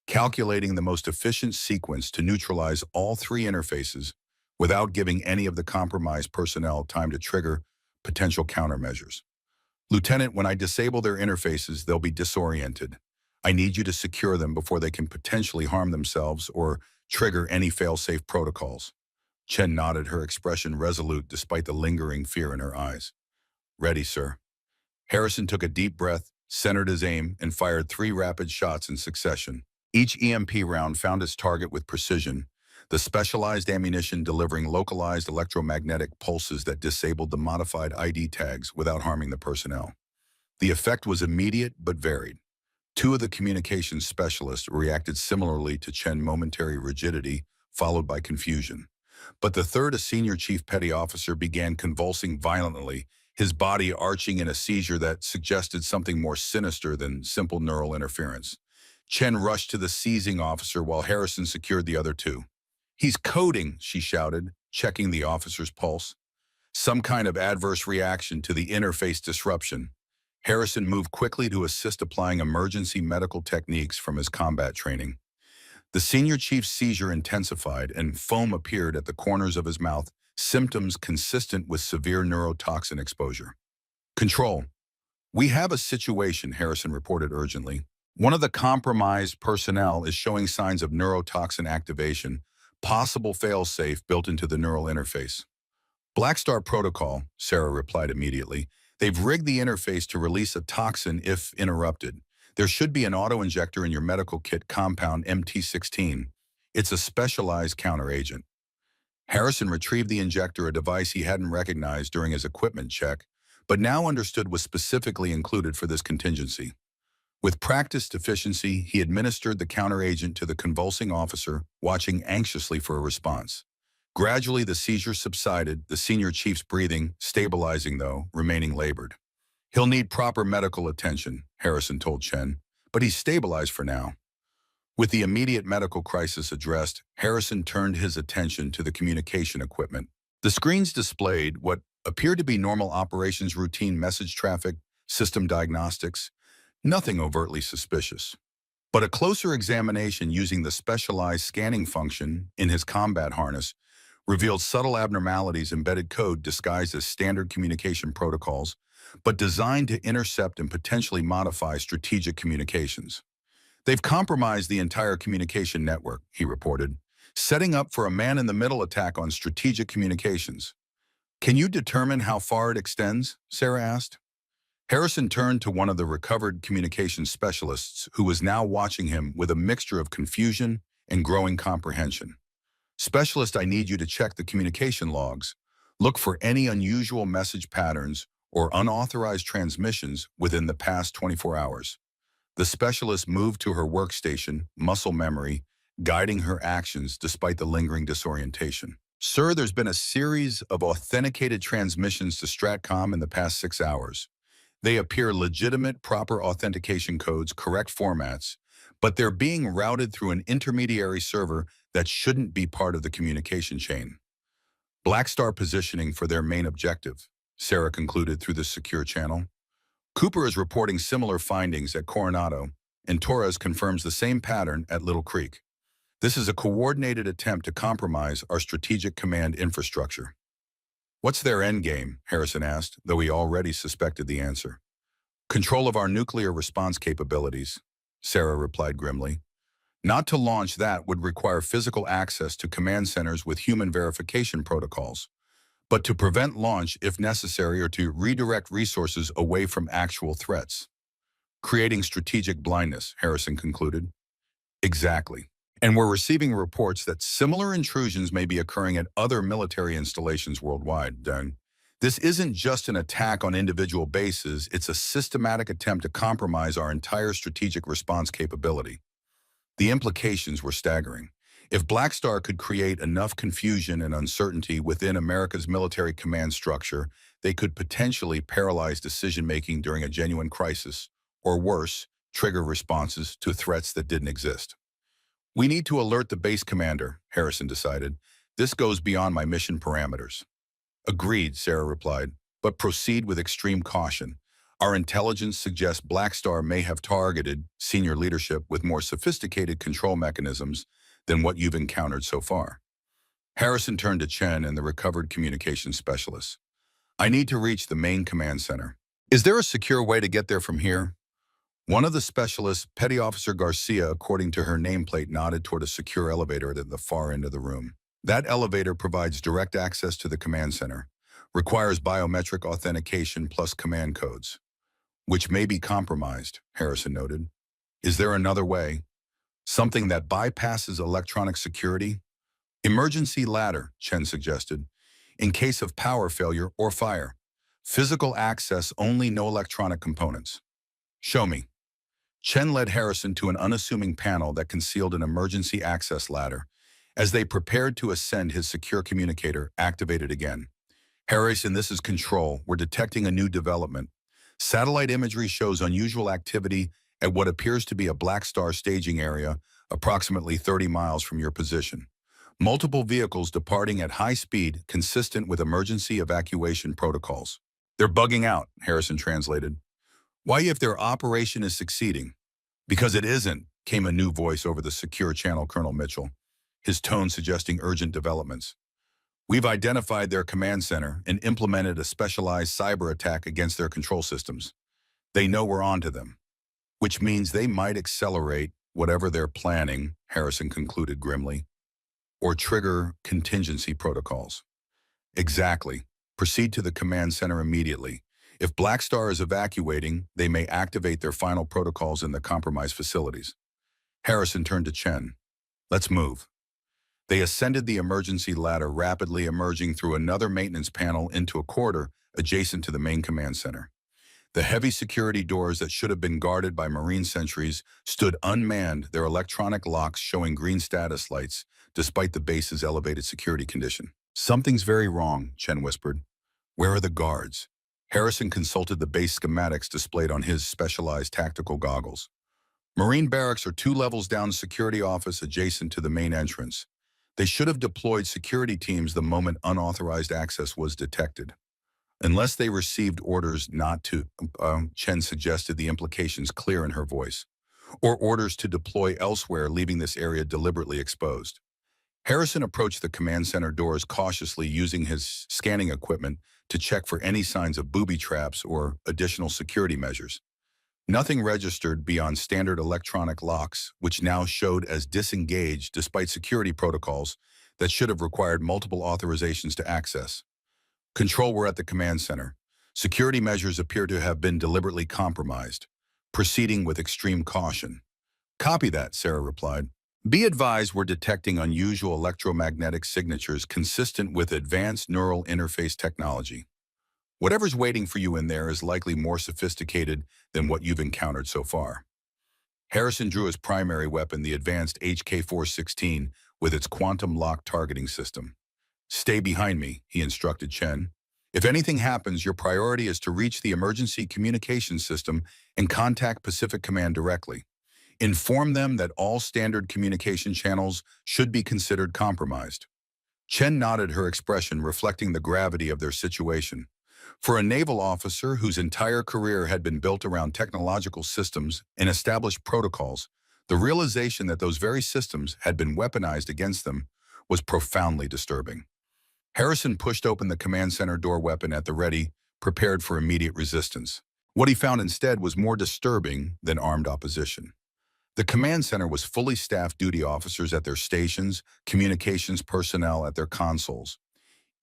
calculating the most efficient sequence to neutralize all 3 interfaces without giving any of the compromised personnel time to trigger potential countermeasures. "Lieutenant, when I disable their interfaces, they'll be disoriented. I need you to secure them before they can potentially harm themselves or trigger any fail-safe protocols." Chen nodded, her expression resolute despite the lingering fear in her eyes. "Ready, sir." Harrison took a deep breath, centered his aim, and fired 3 rapid shots in succession. Each EMP round found its target with precision, the specialized ammunition delivering localized electromagnetic pulses that disabled the modified ID tags without harming the personnel. The effect was immediate but varied. 2 of the communications specialists reacted similarly to Chen's momentary rigidity, followed by confusion. But the third, a senior chief petty officer, began convulsing violently, his body arching in a seizure that suggested something more sinister than simple neural interference. Chen rushed to the seizing officer while Harrison secured the other 2. "He's coding," she shouted, checking the officer's pulse. "Some kind of adverse reaction to the interface disruption." Harrison moved quickly to assist, applying emergency medical techniques from his combat training. The senior chief's seizure intensified and foam appeared at the corners of his mouth, symptoms consistent with severe neurotoxin exposure. "Control. We have a situation," Harrison reported urgently. "One of the compromised personnel is showing signs of neurotoxin activation, possible fail-safe built into the neural interface." Black Star Protocol, Sarah replied immediately. They've rigged the interface to release a toxin if interrupted. There should be an auto-injector in your medical kit compound MT16. It's a specialized counteragent. Harrison retrieved the injector, a device he hadn't recognized during his equipment check, but now understood was specifically included for this contingency. With practiced efficiency, he administered the counteragent to the convulsing officer, watching anxiously for a response. Gradually, the seizure subsided, the senior chief's breathing, stabilizing though, remaining labored. He'll need proper medical attention, Harrison told Chen, but he's stabilized for now. With the immediate medical crisis addressed, Harrison turned his attention to the communication equipment. The screens displayed what appeared to be normal operations routine message traffic, system diagnostics, nothing overtly suspicious. But a closer examination using the specialized scanning function in his combat harness revealed subtle abnormalities, embedded code disguised as standard communication protocols, but designed to intercept and potentially modify strategic communications. They've compromised the entire communication network, he reported, setting up for a man-in-the-middle attack on strategic communications. Can you determine how far it extends? Sarah asked. Harrison turned to one of the recovered communications specialists who was now watching him with a mixture of confusion and growing comprehension. Specialist, I need you to check the communication logs. Look for any unusual message patterns or unauthorized transmissions within the past 24 hours. The specialist moved to her workstation, muscle memory, guiding her actions despite the lingering disorientation. Sir, there's been a series of authenticated transmissions to Stratcom in the past 6 hours. They appear legitimate, proper authentication codes, correct formats, but they're being routed through an intermediary server that shouldn't be part of the communication chain. Black Star positioning for their main objective, Sarah concluded through the secure channel. Cooper is reporting similar findings at Coronado, and Torres confirms the same pattern at Little Creek. This is a coordinated attempt to compromise our strategic command infrastructure. What's their endgame? Harrison asked, though he already suspected the answer. Control of our nuclear response capabilities, Sarah replied grimly. Not to launch that would require physical access to command centers with human verification protocols, but to prevent launch if necessary or to redirect resources away from actual threats. Creating strategic blindness, Harrison concluded. Exactly. And we're receiving reports that similar intrusions may be occurring at other military installations worldwide, Deng. This isn't just an attack on individual bases, it's a systematic attempt to compromise our entire strategic response capability. The implications were staggering. If Black Star could create enough confusion and uncertainty within America's military command structure, they could potentially paralyze decision-making during a genuine crisis, or worse, trigger responses to threats that didn't exist. We need to alert the base commander, Harrison decided. This goes beyond my mission parameters. Agreed, Sarah replied, but proceed with extreme caution. Our intelligence suggests Black Star may have targeted senior leadership with more sophisticated control mechanisms than what you've encountered so far. Harrison turned to Chen and the recovered communications specialist. I need to reach the main command center. Is there a secure way to get there from here? One of the specialists, Petty Officer Garcia, according to her nameplate, nodded toward a secure elevator at the far end of the room. That elevator provides direct access to the command center, requires biometric authentication plus command codes, which may be compromised, Harrison noted. Is there another way? Something that bypasses electronic security? Emergency ladder, Chen suggested, in case of power failure or fire. Physical access only, no electronic components. Show me. Chen led Harrison to an unassuming panel that concealed an emergency access ladder. As they prepared to ascend, his secure communicator activated again. Harrison, this is Control. We're detecting a new development. Satellite imagery shows unusual activity at what appears to be a Black Star staging area approximately 30 miles from your position. Multiple vehicles departing at high speed consistent with emergency evacuation protocols. They're bugging out, Harrison translated. Why, if their operation is succeeding? Because it isn't, came a new voice over the secure channel, Colonel Mitchell, his tone suggesting urgent developments. We've identified their command center and implemented a specialized cyber attack against their control systems. They know we're onto them, which means they might accelerate whatever they're planning, Harrison concluded grimly, or trigger contingency protocols. Exactly. Proceed to the command center immediately. If Black Star is evacuating, they may activate their final protocols in the compromised facilities. Harrison turned to Chen. Let's move. They ascended the emergency ladder, rapidly emerging through another maintenance panel into a corridor adjacent to the main command center. The heavy security doors that should have been guarded by Marine sentries stood unmanned, their electronic locks showing green status lights, despite the base's elevated security condition. Something's very wrong, Chen whispered. Where are the guards? Harrison consulted the base schematics displayed on his specialized tactical goggles. Marine barracks are 2 levels down, security office adjacent to the main entrance. They should have deployed security teams the moment unauthorized access was detected. Unless they received orders not to, Chen suggested, the implications clear in her voice, or orders to deploy elsewhere, leaving this area deliberately exposed. Harrison approached the command center doors cautiously, using his scanning equipment to check for any signs of booby traps or additional security measures. Nothing registered beyond standard electronic locks, which now showed as disengaged despite security protocols that should have required multiple authorizations to access. Control were at the command center. Security measures appear to have been deliberately compromised, proceeding with extreme caution. Copy that, Sarah replied. Be advised, we're detecting unusual electromagnetic signatures consistent with advanced neural interface technology. Whatever's waiting for you in there is likely more sophisticated than what you've encountered so far. Harrison drew his primary weapon, the advanced HK-416, with its quantum lock targeting system. Stay behind me, he instructed Chen. If anything happens, your priority is to reach the emergency communications system and contact Pacific Command directly. Inform them that all standard communication channels should be considered compromised. Chen nodded, her expression reflecting the gravity of their situation. For a naval officer whose entire career had been built around technological systems and established protocols, the realization that those very systems had been weaponized against them was profoundly disturbing. Harrison pushed open the command center door, weapon at the ready, prepared for immediate resistance. What he found instead was more disturbing than armed opposition. The command center was fully staffed, duty officers at their stations, communications personnel at their consoles,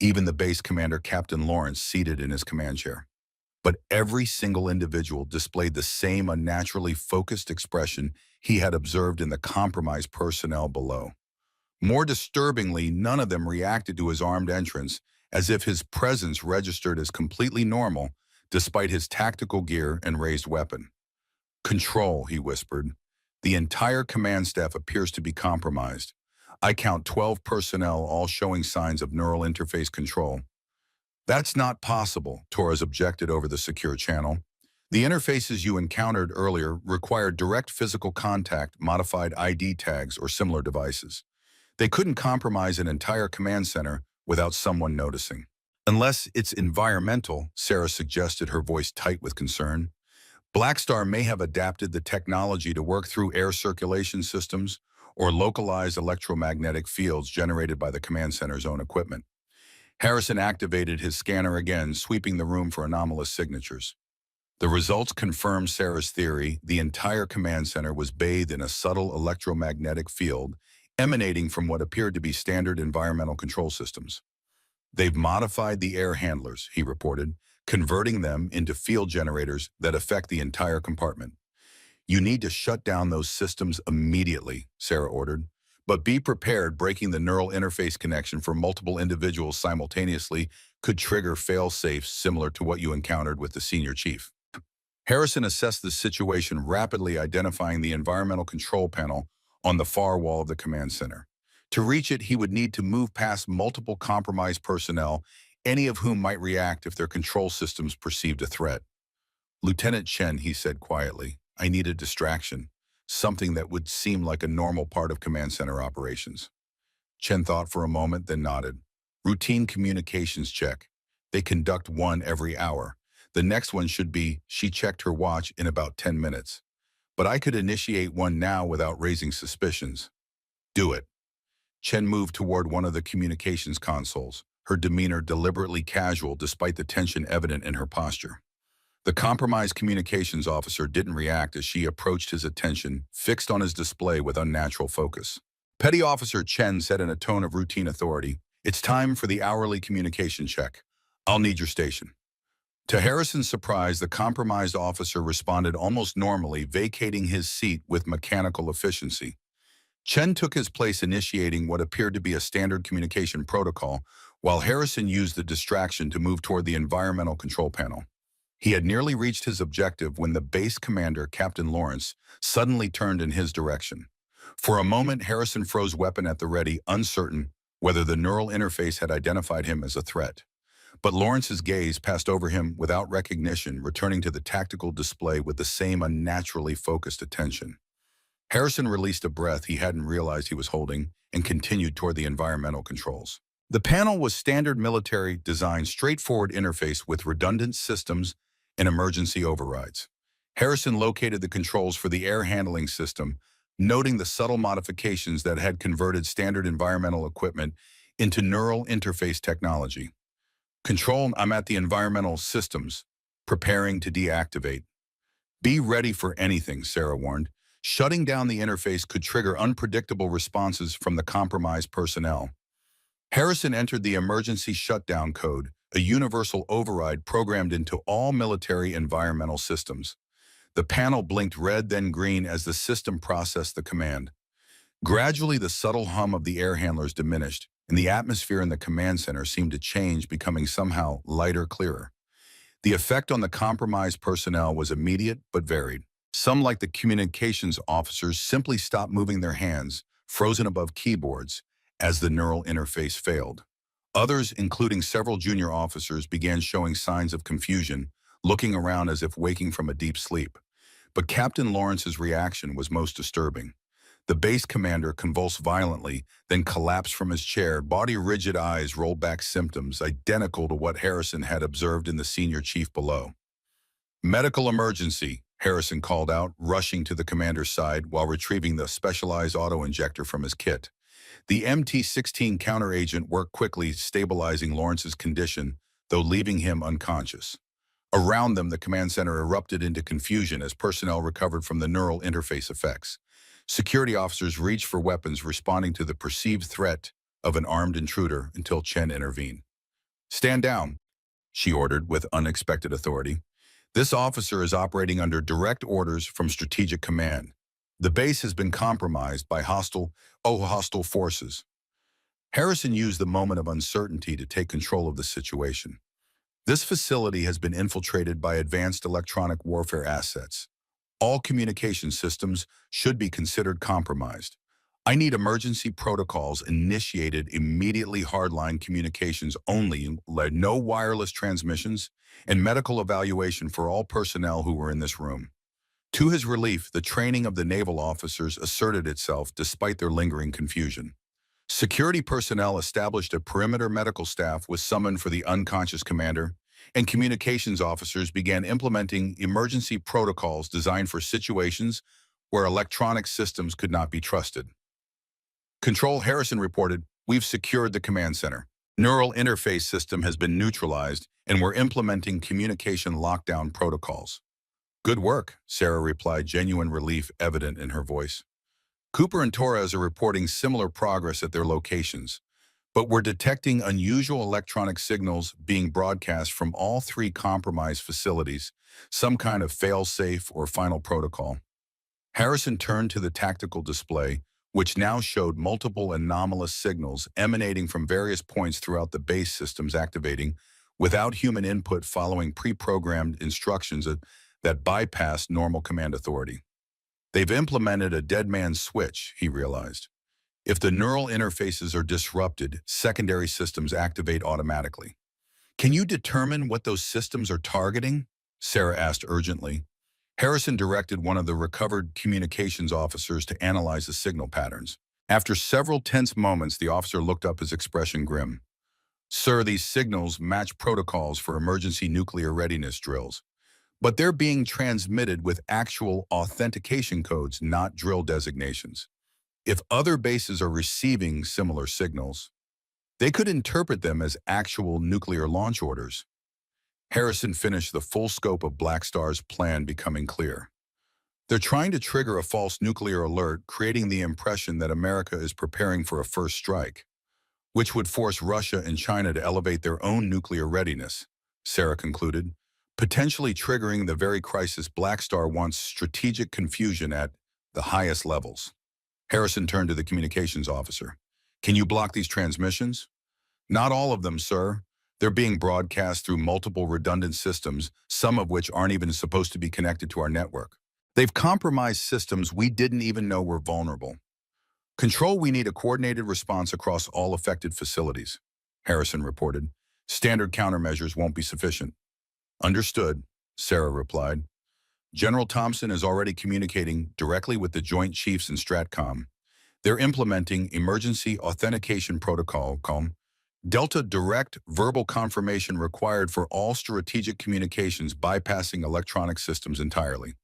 even the base commander, Captain Lawrence, seated in his command chair. But every single individual displayed the same unnaturally focused expression he had observed in the compromised personnel below. More disturbingly, none of them reacted to his armed entrance as if his presence registered as completely normal, despite his tactical gear and raised weapon. Control, he whispered. The entire command staff appears to be compromised. I count 12 personnel, all showing signs of neural interface control. That's not possible, Torres objected over the secure channel. The interfaces you encountered earlier required direct physical contact, modified ID tags, or similar devices. They couldn't compromise an entire command center without someone noticing. Unless it's environmental, Sarah suggested, her voice tight with concern. Black Star may have adapted the technology to work through air circulation systems or localized electromagnetic fields generated by the command center's own equipment. Harrison activated his scanner again, sweeping the room for anomalous signatures. The results confirmed Sarah's theory. The entire command center was bathed in a subtle electromagnetic field emanating from what appeared to be standard environmental control systems. They've modified the air handlers, he reported, converting them into field generators that affect the entire compartment. You need to shut down those systems immediately, Sarah ordered. But be prepared, breaking the neural interface connection for multiple individuals simultaneously could trigger fail-safes similar to what you encountered with the senior chief. Harrison assessed the situation, rapidly identifying the environmental control panel on the far wall of the command center. To reach it, he would need to move past multiple compromised personnel, any of whom might react if their control systems perceived a threat. Lieutenant Chen, he said quietly, I need a distraction, something that would seem like a normal part of command center operations. Chen thought for a moment, then nodded. Routine communications check. They conduct one every hour. The next one should be, she checked her watch, in about 10 minutes. But I could initiate one now without raising suspicions. Do it. Chen moved toward one of the communications consoles, her demeanor deliberately casual despite the tension evident in her posture. The compromised communications officer didn't react as she approached, his attention fixed on his display with unnatural focus. Petty Officer Chen said in a tone of routine authority, It's time for the hourly communication check. I'll need your station. To Harrison's surprise, the compromised officer responded almost normally, vacating his seat with mechanical efficiency. Chen took his place initiating what appeared to be a standard communication protocol, while Harrison used the distraction to move toward the environmental control panel. He had nearly reached his objective when the base commander, Captain Lawrence, suddenly turned in his direction. For a moment, Harrison froze, weapon at the ready, uncertain whether the neural interface had identified him as a threat. But Lawrence's gaze passed over him without recognition, returning to the tactical display with the same unnaturally focused attention. Harrison released a breath he hadn't realized he was holding and continued toward the environmental controls. The panel was standard military design, straightforward interface with redundant systems and emergency overrides. Harrison located the controls for the air handling system, noting the subtle modifications that had converted standard environmental equipment into neural interface technology. Control, I'm at the environmental systems, preparing to deactivate. Be ready for anything, Sarah warned. Shutting down the interface could trigger unpredictable responses from the compromised personnel. Harrison entered the emergency shutdown code, a universal override programmed into all military environmental systems. The panel blinked red, then green as the system processed the command. Gradually, the subtle hum of the air handlers diminished, and the atmosphere in the command center seemed to change, becoming somehow lighter, clearer. The effect on the compromised personnel was immediate but varied. Some, like the communications officers, simply stopped moving their hands, frozen above keyboards, as the neural interface failed. Others, including several junior officers, began showing signs of confusion, looking around as if waking from a deep sleep. But Captain Lawrence's reaction was most disturbing. The base commander convulsed violently, then collapsed from his chair, body rigid, eyes rolled back, symptoms identical to what Harrison had observed in the senior chief below. Medical emergency, Harrison called out, rushing to the commander's side while retrieving the specialized auto-injector from his kit. The MT-16 counteragent worked quickly, stabilizing Lawrence's condition, though leaving him unconscious. Around them, the command center erupted into confusion as personnel recovered from the neural interface effects. Security officers reached for weapons, responding to the perceived threat of an armed intruder until Chen intervened. "Stand down," she ordered with unexpected authority. "This officer is operating under direct orders from Strategic Command. The base has been compromised by hostile forces." Harrison used the moment of uncertainty to take control of the situation. "This facility has been infiltrated by advanced electronic warfare assets. All communication systems should be considered compromised. I need emergency protocols initiated immediately, hardline communications only, no wireless transmissions, and medical evaluation for all personnel who were in this room." To his relief, the training of the naval officers asserted itself despite their lingering confusion. Security personnel established a perimeter, medical staff was summoned for the unconscious commander, and communications officers began implementing emergency protocols designed for situations where electronic systems could not be trusted. "Control," Harrison reported, "we've secured the command center. Neural interface system has been neutralized, and we're implementing communication lockdown protocols." "Good work," Sarah replied, genuine relief evident in her voice. "Cooper and Torres are reporting similar progress at their locations, but we're detecting unusual electronic signals being broadcast from all three compromised facilities, some kind of fail-safe or final protocol." Harrison turned to the tactical display, which now showed multiple anomalous signals emanating from various points throughout the base systems, activating without human input, following pre-programmed instructions that bypassed normal command authority. "They've implemented a dead man's switch," he realized. "If the neural interfaces are disrupted, secondary systems activate automatically." "Can you determine what those systems are targeting?" Sarah asked urgently. Harrison directed one of the recovered communications officers to analyze the signal patterns. After several tense moments, the officer looked up, his expression grim. "Sir, these signals match protocols for emergency nuclear readiness drills, but they're being transmitted with actual authentication codes, not drill designations. If other bases are receiving similar signals, they could interpret them as actual nuclear launch orders." Harrison finished, the full scope of Black Star's plan becoming clear. "They're trying to trigger a false nuclear alert, creating the impression that America is preparing for a first strike. which would force Russia and China to elevate their own nuclear readiness, Sarah concluded, potentially triggering the very crisis Black Star wants: strategic confusion at the highest levels. Harrison turned to the communications officer. Can you block these transmissions? Not all of them, sir. They're being broadcast through multiple redundant systems, some of which aren't even supposed to be connected to our network. They've compromised systems we didn't even know were vulnerable. Control, we need a coordinated response across all affected facilities, Harrison reported. Standard countermeasures won't be sufficient. Understood, Sarah replied. General Thompson is already communicating directly with the Joint Chiefs in Stratcom. They're implementing emergency authentication protocol called Delta Direct Verbal Confirmation required for all strategic communications, bypassing electronic systems entirely.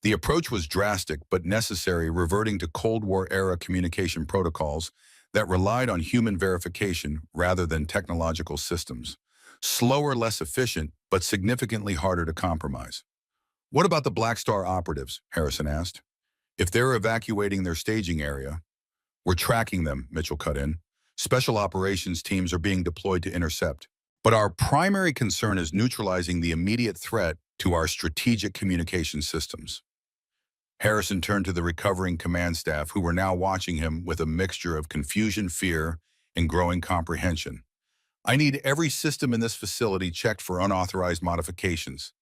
The approach was drastic but necessary, reverting to Cold War-era communication protocols that relied on human verification rather than technological systems. Slower, less efficient, but significantly harder to compromise. What about the Black Star operatives? Harrison asked. If they're evacuating their staging area, we're tracking them, Mitchell cut in. Special operations teams are being deployed to intercept. But our primary concern is neutralizing the immediate threat to our strategic communication systems. Harrison turned to the recovering command staff, who were now watching him with a mixture of confusion, fear, and growing comprehension. I need every system in this facility checked for unauthorized modifications.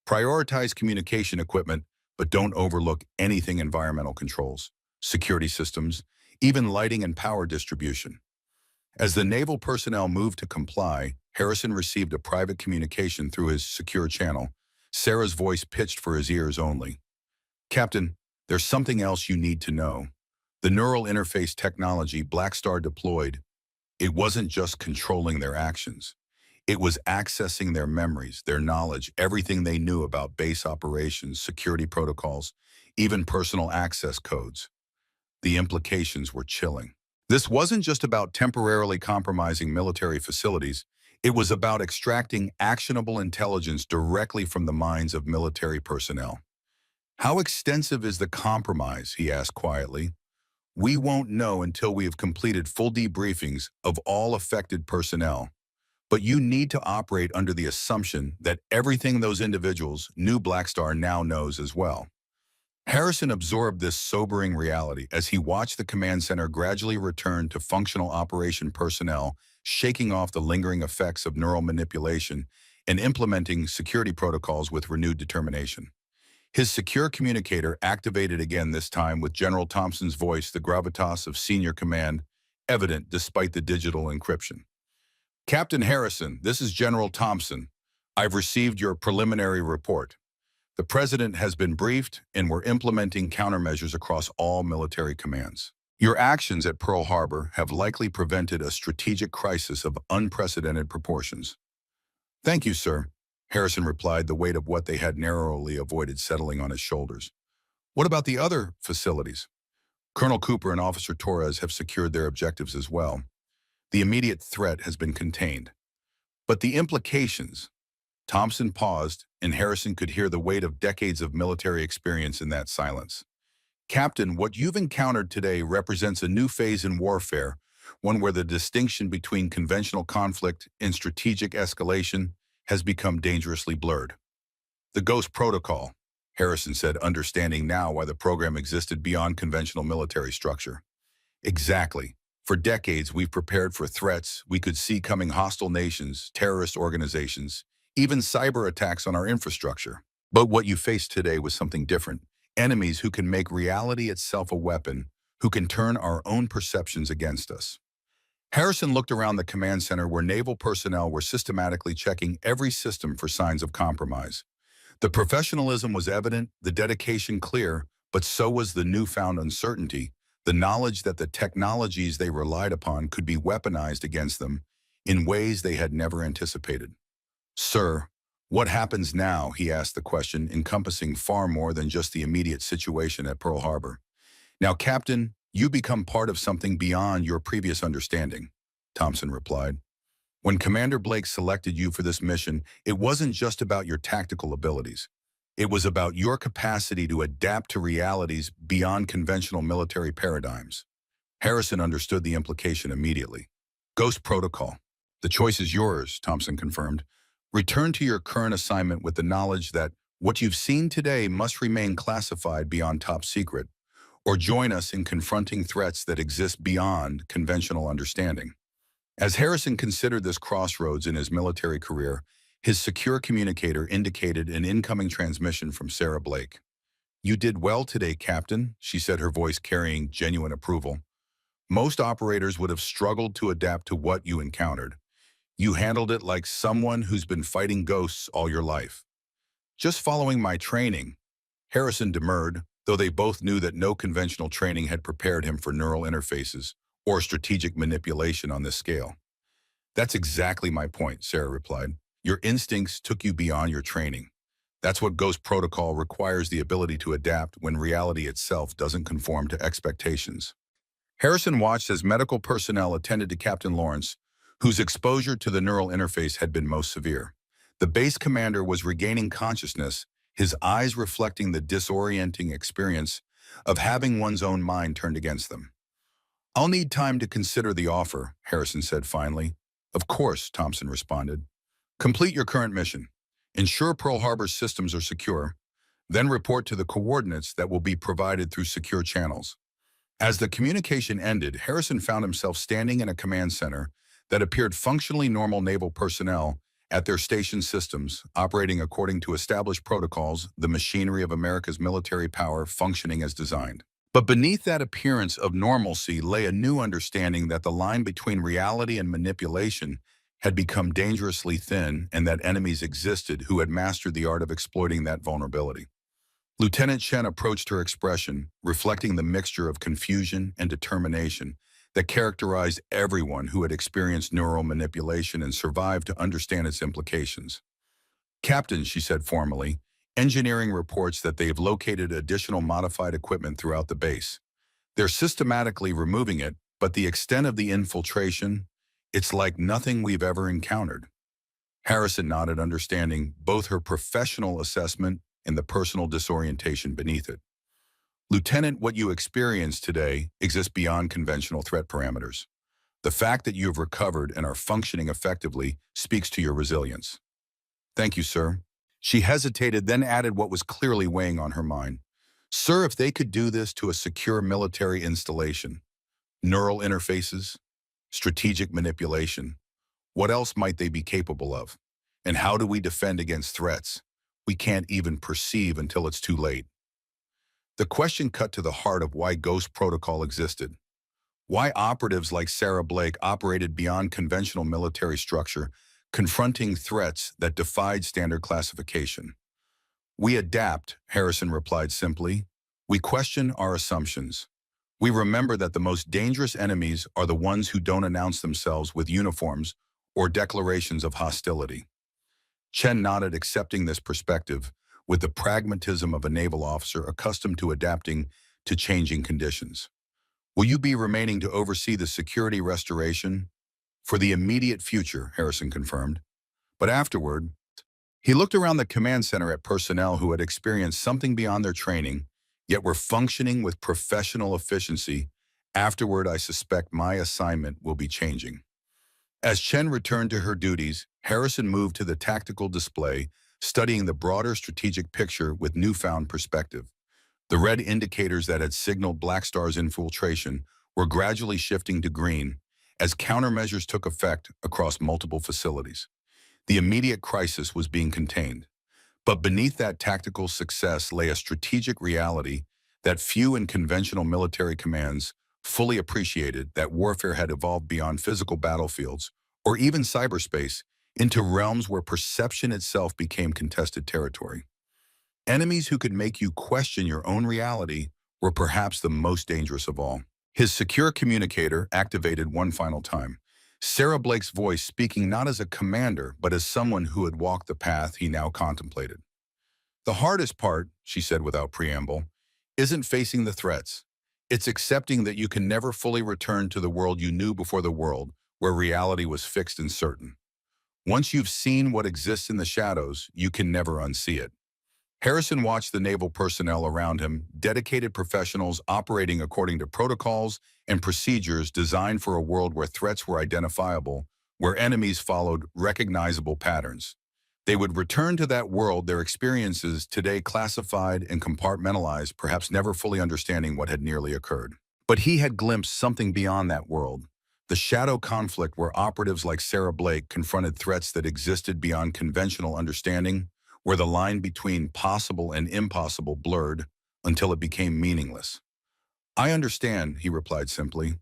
Prioritize communication equipment, but don't overlook anything: environmental controls, security systems, even lighting and power distribution. As the naval personnel moved to comply, Harrison received a private communication through his secure channel. Sarah's voice pitched for his ears only. Captain, there's something else you need to know. The neural interface technology Black Star deployed, it wasn't just controlling their actions. It was accessing their memories, their knowledge, everything they knew about base operations, security protocols, even personal access codes. The implications were chilling. This wasn't just about temporarily compromising military facilities. It was about extracting actionable intelligence directly from the minds of military personnel. How extensive is the compromise? He asked quietly. We won't know until we have completed full debriefings of all affected personnel. But you need to operate under the assumption that everything those individuals knew Black Star now knows as well. Harrison absorbed this sobering reality as he watched the command center gradually return to functional operation personnel, shaking off the lingering effects of neural manipulation and implementing security protocols with renewed determination. His secure communicator activated again, this time with General Thompson's voice, the gravitas of senior command evident despite the digital encryption. Captain Harrison, this is General Thompson. I've received your preliminary report. The President has been briefed, and we're implementing countermeasures across all military commands. Your actions at Pearl Harbor have likely prevented a strategic crisis of unprecedented proportions. Thank you, sir, Harrison replied, the weight of what they had narrowly avoided settling on his shoulders. What about the other facilities? Colonel Cooper and Officer Torres have secured their objectives as well. The immediate threat has been contained. But the implications... Thompson paused, and Harrison could hear the weight of decades of military experience in that silence. Captain, what you've encountered today represents a new phase in warfare, one where the distinction between conventional conflict and strategic escalation has become dangerously blurred. The Ghost Protocol, Harrison said, understanding now why the program existed beyond conventional military structure. Exactly. For decades, we've prepared for threats we could see coming: hostile nations, terrorist organizations, even cyber attacks on our infrastructure. But what you faced today was something different. Enemies who can make reality itself a weapon, who can turn our own perceptions against us. Harrison looked around the command center, where naval personnel were systematically checking every system for signs of compromise. The professionalism was evident, the dedication clear, but so was the newfound uncertainty, the knowledge that the technologies they relied upon could be weaponized against them in ways they had never anticipated. Sir, what happens now? He asked, the question encompassing far more than just the immediate situation at Pearl Harbor. Now, Captain, you become part of something beyond your previous understanding, Thompson replied. When Commander Blake selected you for this mission, it wasn't just about your tactical abilities. It was about your capacity to adapt to realities beyond conventional military paradigms. Harrison understood the implication immediately. Ghost Protocol. The choice is yours, Thompson confirmed. Return to your current assignment with the knowledge that what you've seen today must remain classified beyond top secret, or join us in confronting threats that exist beyond conventional understanding. As Harrison considered this crossroads in his military career, his secure communicator indicated an incoming transmission from Sarah Blake. "You did well today, Captain," she said, her voice carrying genuine approval. "Most operators would have struggled to adapt to what you encountered. You handled it like someone who's been fighting ghosts all your life." "Just following my training," Harrison demurred, though they both knew that no conventional training had prepared him for neural interfaces or strategic manipulation on this scale. "That's exactly my point," Sarah replied. "Your instincts took you beyond your training. That's what Ghost Protocol requires, the ability to adapt when reality itself doesn't conform to expectations." Harrison watched as medical personnel attended to Captain Lawrence, whose exposure to the neural interface had been most severe. The base commander was regaining consciousness, his eyes reflecting the disorienting experience of having one's own mind turned against them. "I'll need time to consider the offer," Harrison said finally. "Of course," Thompson responded. "Complete your current mission. Ensure Pearl Harbor's systems are secure, then report to the coordinates that will be provided through secure channels." As the communication ended, Harrison found himself standing in a command center that appeared functionally normal naval personnel at their station systems, operating according to established protocols, the machinery of America's military power functioning as designed. But beneath that appearance of normalcy lay a new understanding that the line between reality and manipulation had become dangerously thin, and that enemies existed who had mastered the art of exploiting that vulnerability. Lieutenant Chen approached her expression, reflecting the mixture of confusion and determination that characterized everyone who had experienced neural manipulation and survived to understand its implications. "Captain," she said formally, "engineering reports that they have located additional modified equipment throughout the base. They're systematically removing it, but the extent of the infiltration, it's like nothing we've ever encountered." Harrison nodded, understanding both her professional assessment and the personal disorientation beneath it. "Lieutenant, what you experienced today exists beyond conventional threat parameters. The fact that you have recovered and are functioning effectively speaks to your resilience." "Thank you, sir." She hesitated, then added what was clearly weighing on her mind. "Sir, if they could do this to a secure military installation, neural interfaces, strategic manipulation, what else might they be capable of? And how do we defend against threats we can't even perceive until it's too late?" The question cut to the heart of why Ghost Protocol existed. Why operatives like Sarah Blake operated beyond conventional military structure, confronting threats that defied standard classification. "We adapt," Harrison replied simply. "We question our assumptions. We remember that the most dangerous enemies are the ones who don't announce themselves with uniforms or declarations of hostility." Chen nodded, accepting this perspective with the pragmatism of a naval officer accustomed to adapting to changing conditions. "Will you be remaining to oversee the security restoration?" "For the immediate future," Harrison confirmed. "But afterward," he looked around the command center at personnel who had experienced something beyond their training, yet were functioning with professional efficiency. "Afterward, I suspect my assignment will be changing." As Chen returned to her duties, Harrison moved to the tactical display, studying the broader strategic picture with newfound perspective. The red indicators that had signaled Black Star's infiltration were gradually shifting to green as countermeasures took effect across multiple facilities. The immediate crisis was being contained. But beneath that tactical success lay a strategic reality that few in conventional military commands fully appreciated: that warfare had evolved beyond physical battlefields or even cyberspace into realms where perception itself became contested territory. Enemies who could make you question your own reality were perhaps the most dangerous of all. His secure communicator activated one final time, Sarah Blake's voice speaking not as a commander, but as someone who had walked the path he now contemplated. "The hardest part," she said without preamble, "isn't facing the threats. It's accepting that you can never fully return to the world you knew before, the world where reality was fixed and certain. Once you've seen what exists in the shadows, you can never unsee it." Harrison watched the naval personnel around him, dedicated professionals operating according to protocols and procedures designed for a world where threats were identifiable, where enemies followed recognizable patterns. They would return to that world, their experiences today classified and compartmentalized, perhaps never fully understanding what had nearly occurred. But he had glimpsed something beyond that world. The shadow conflict where operatives like Sarah Blake confronted threats that existed beyond conventional understanding, where the line between possible and impossible blurred until it became meaningless. I understand, he replied simply.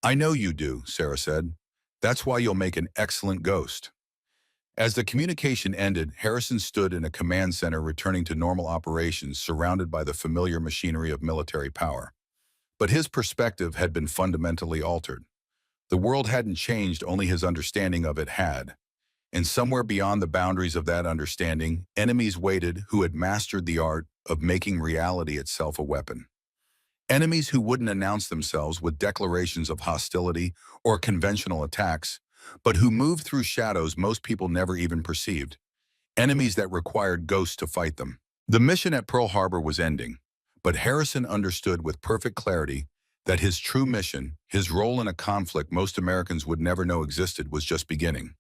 I know you do, Sarah said. That's why you'll make an excellent ghost. As the communication ended, Harrison stood in a command center returning to normal operations surrounded by the familiar machinery of military power. But his perspective had been fundamentally altered. The world hadn't changed, only his understanding of it had. And somewhere beyond the boundaries of that understanding, enemies waited who had mastered the art of making reality itself a weapon. Enemies who wouldn't announce themselves with declarations of hostility or conventional attacks, but who moved through shadows most people never even perceived. Enemies that required ghosts to fight them. The mission at Pearl Harbor was ending, but Harrison understood with perfect clarity that his true mission, his role in a conflict most Americans would never know existed, was just beginning.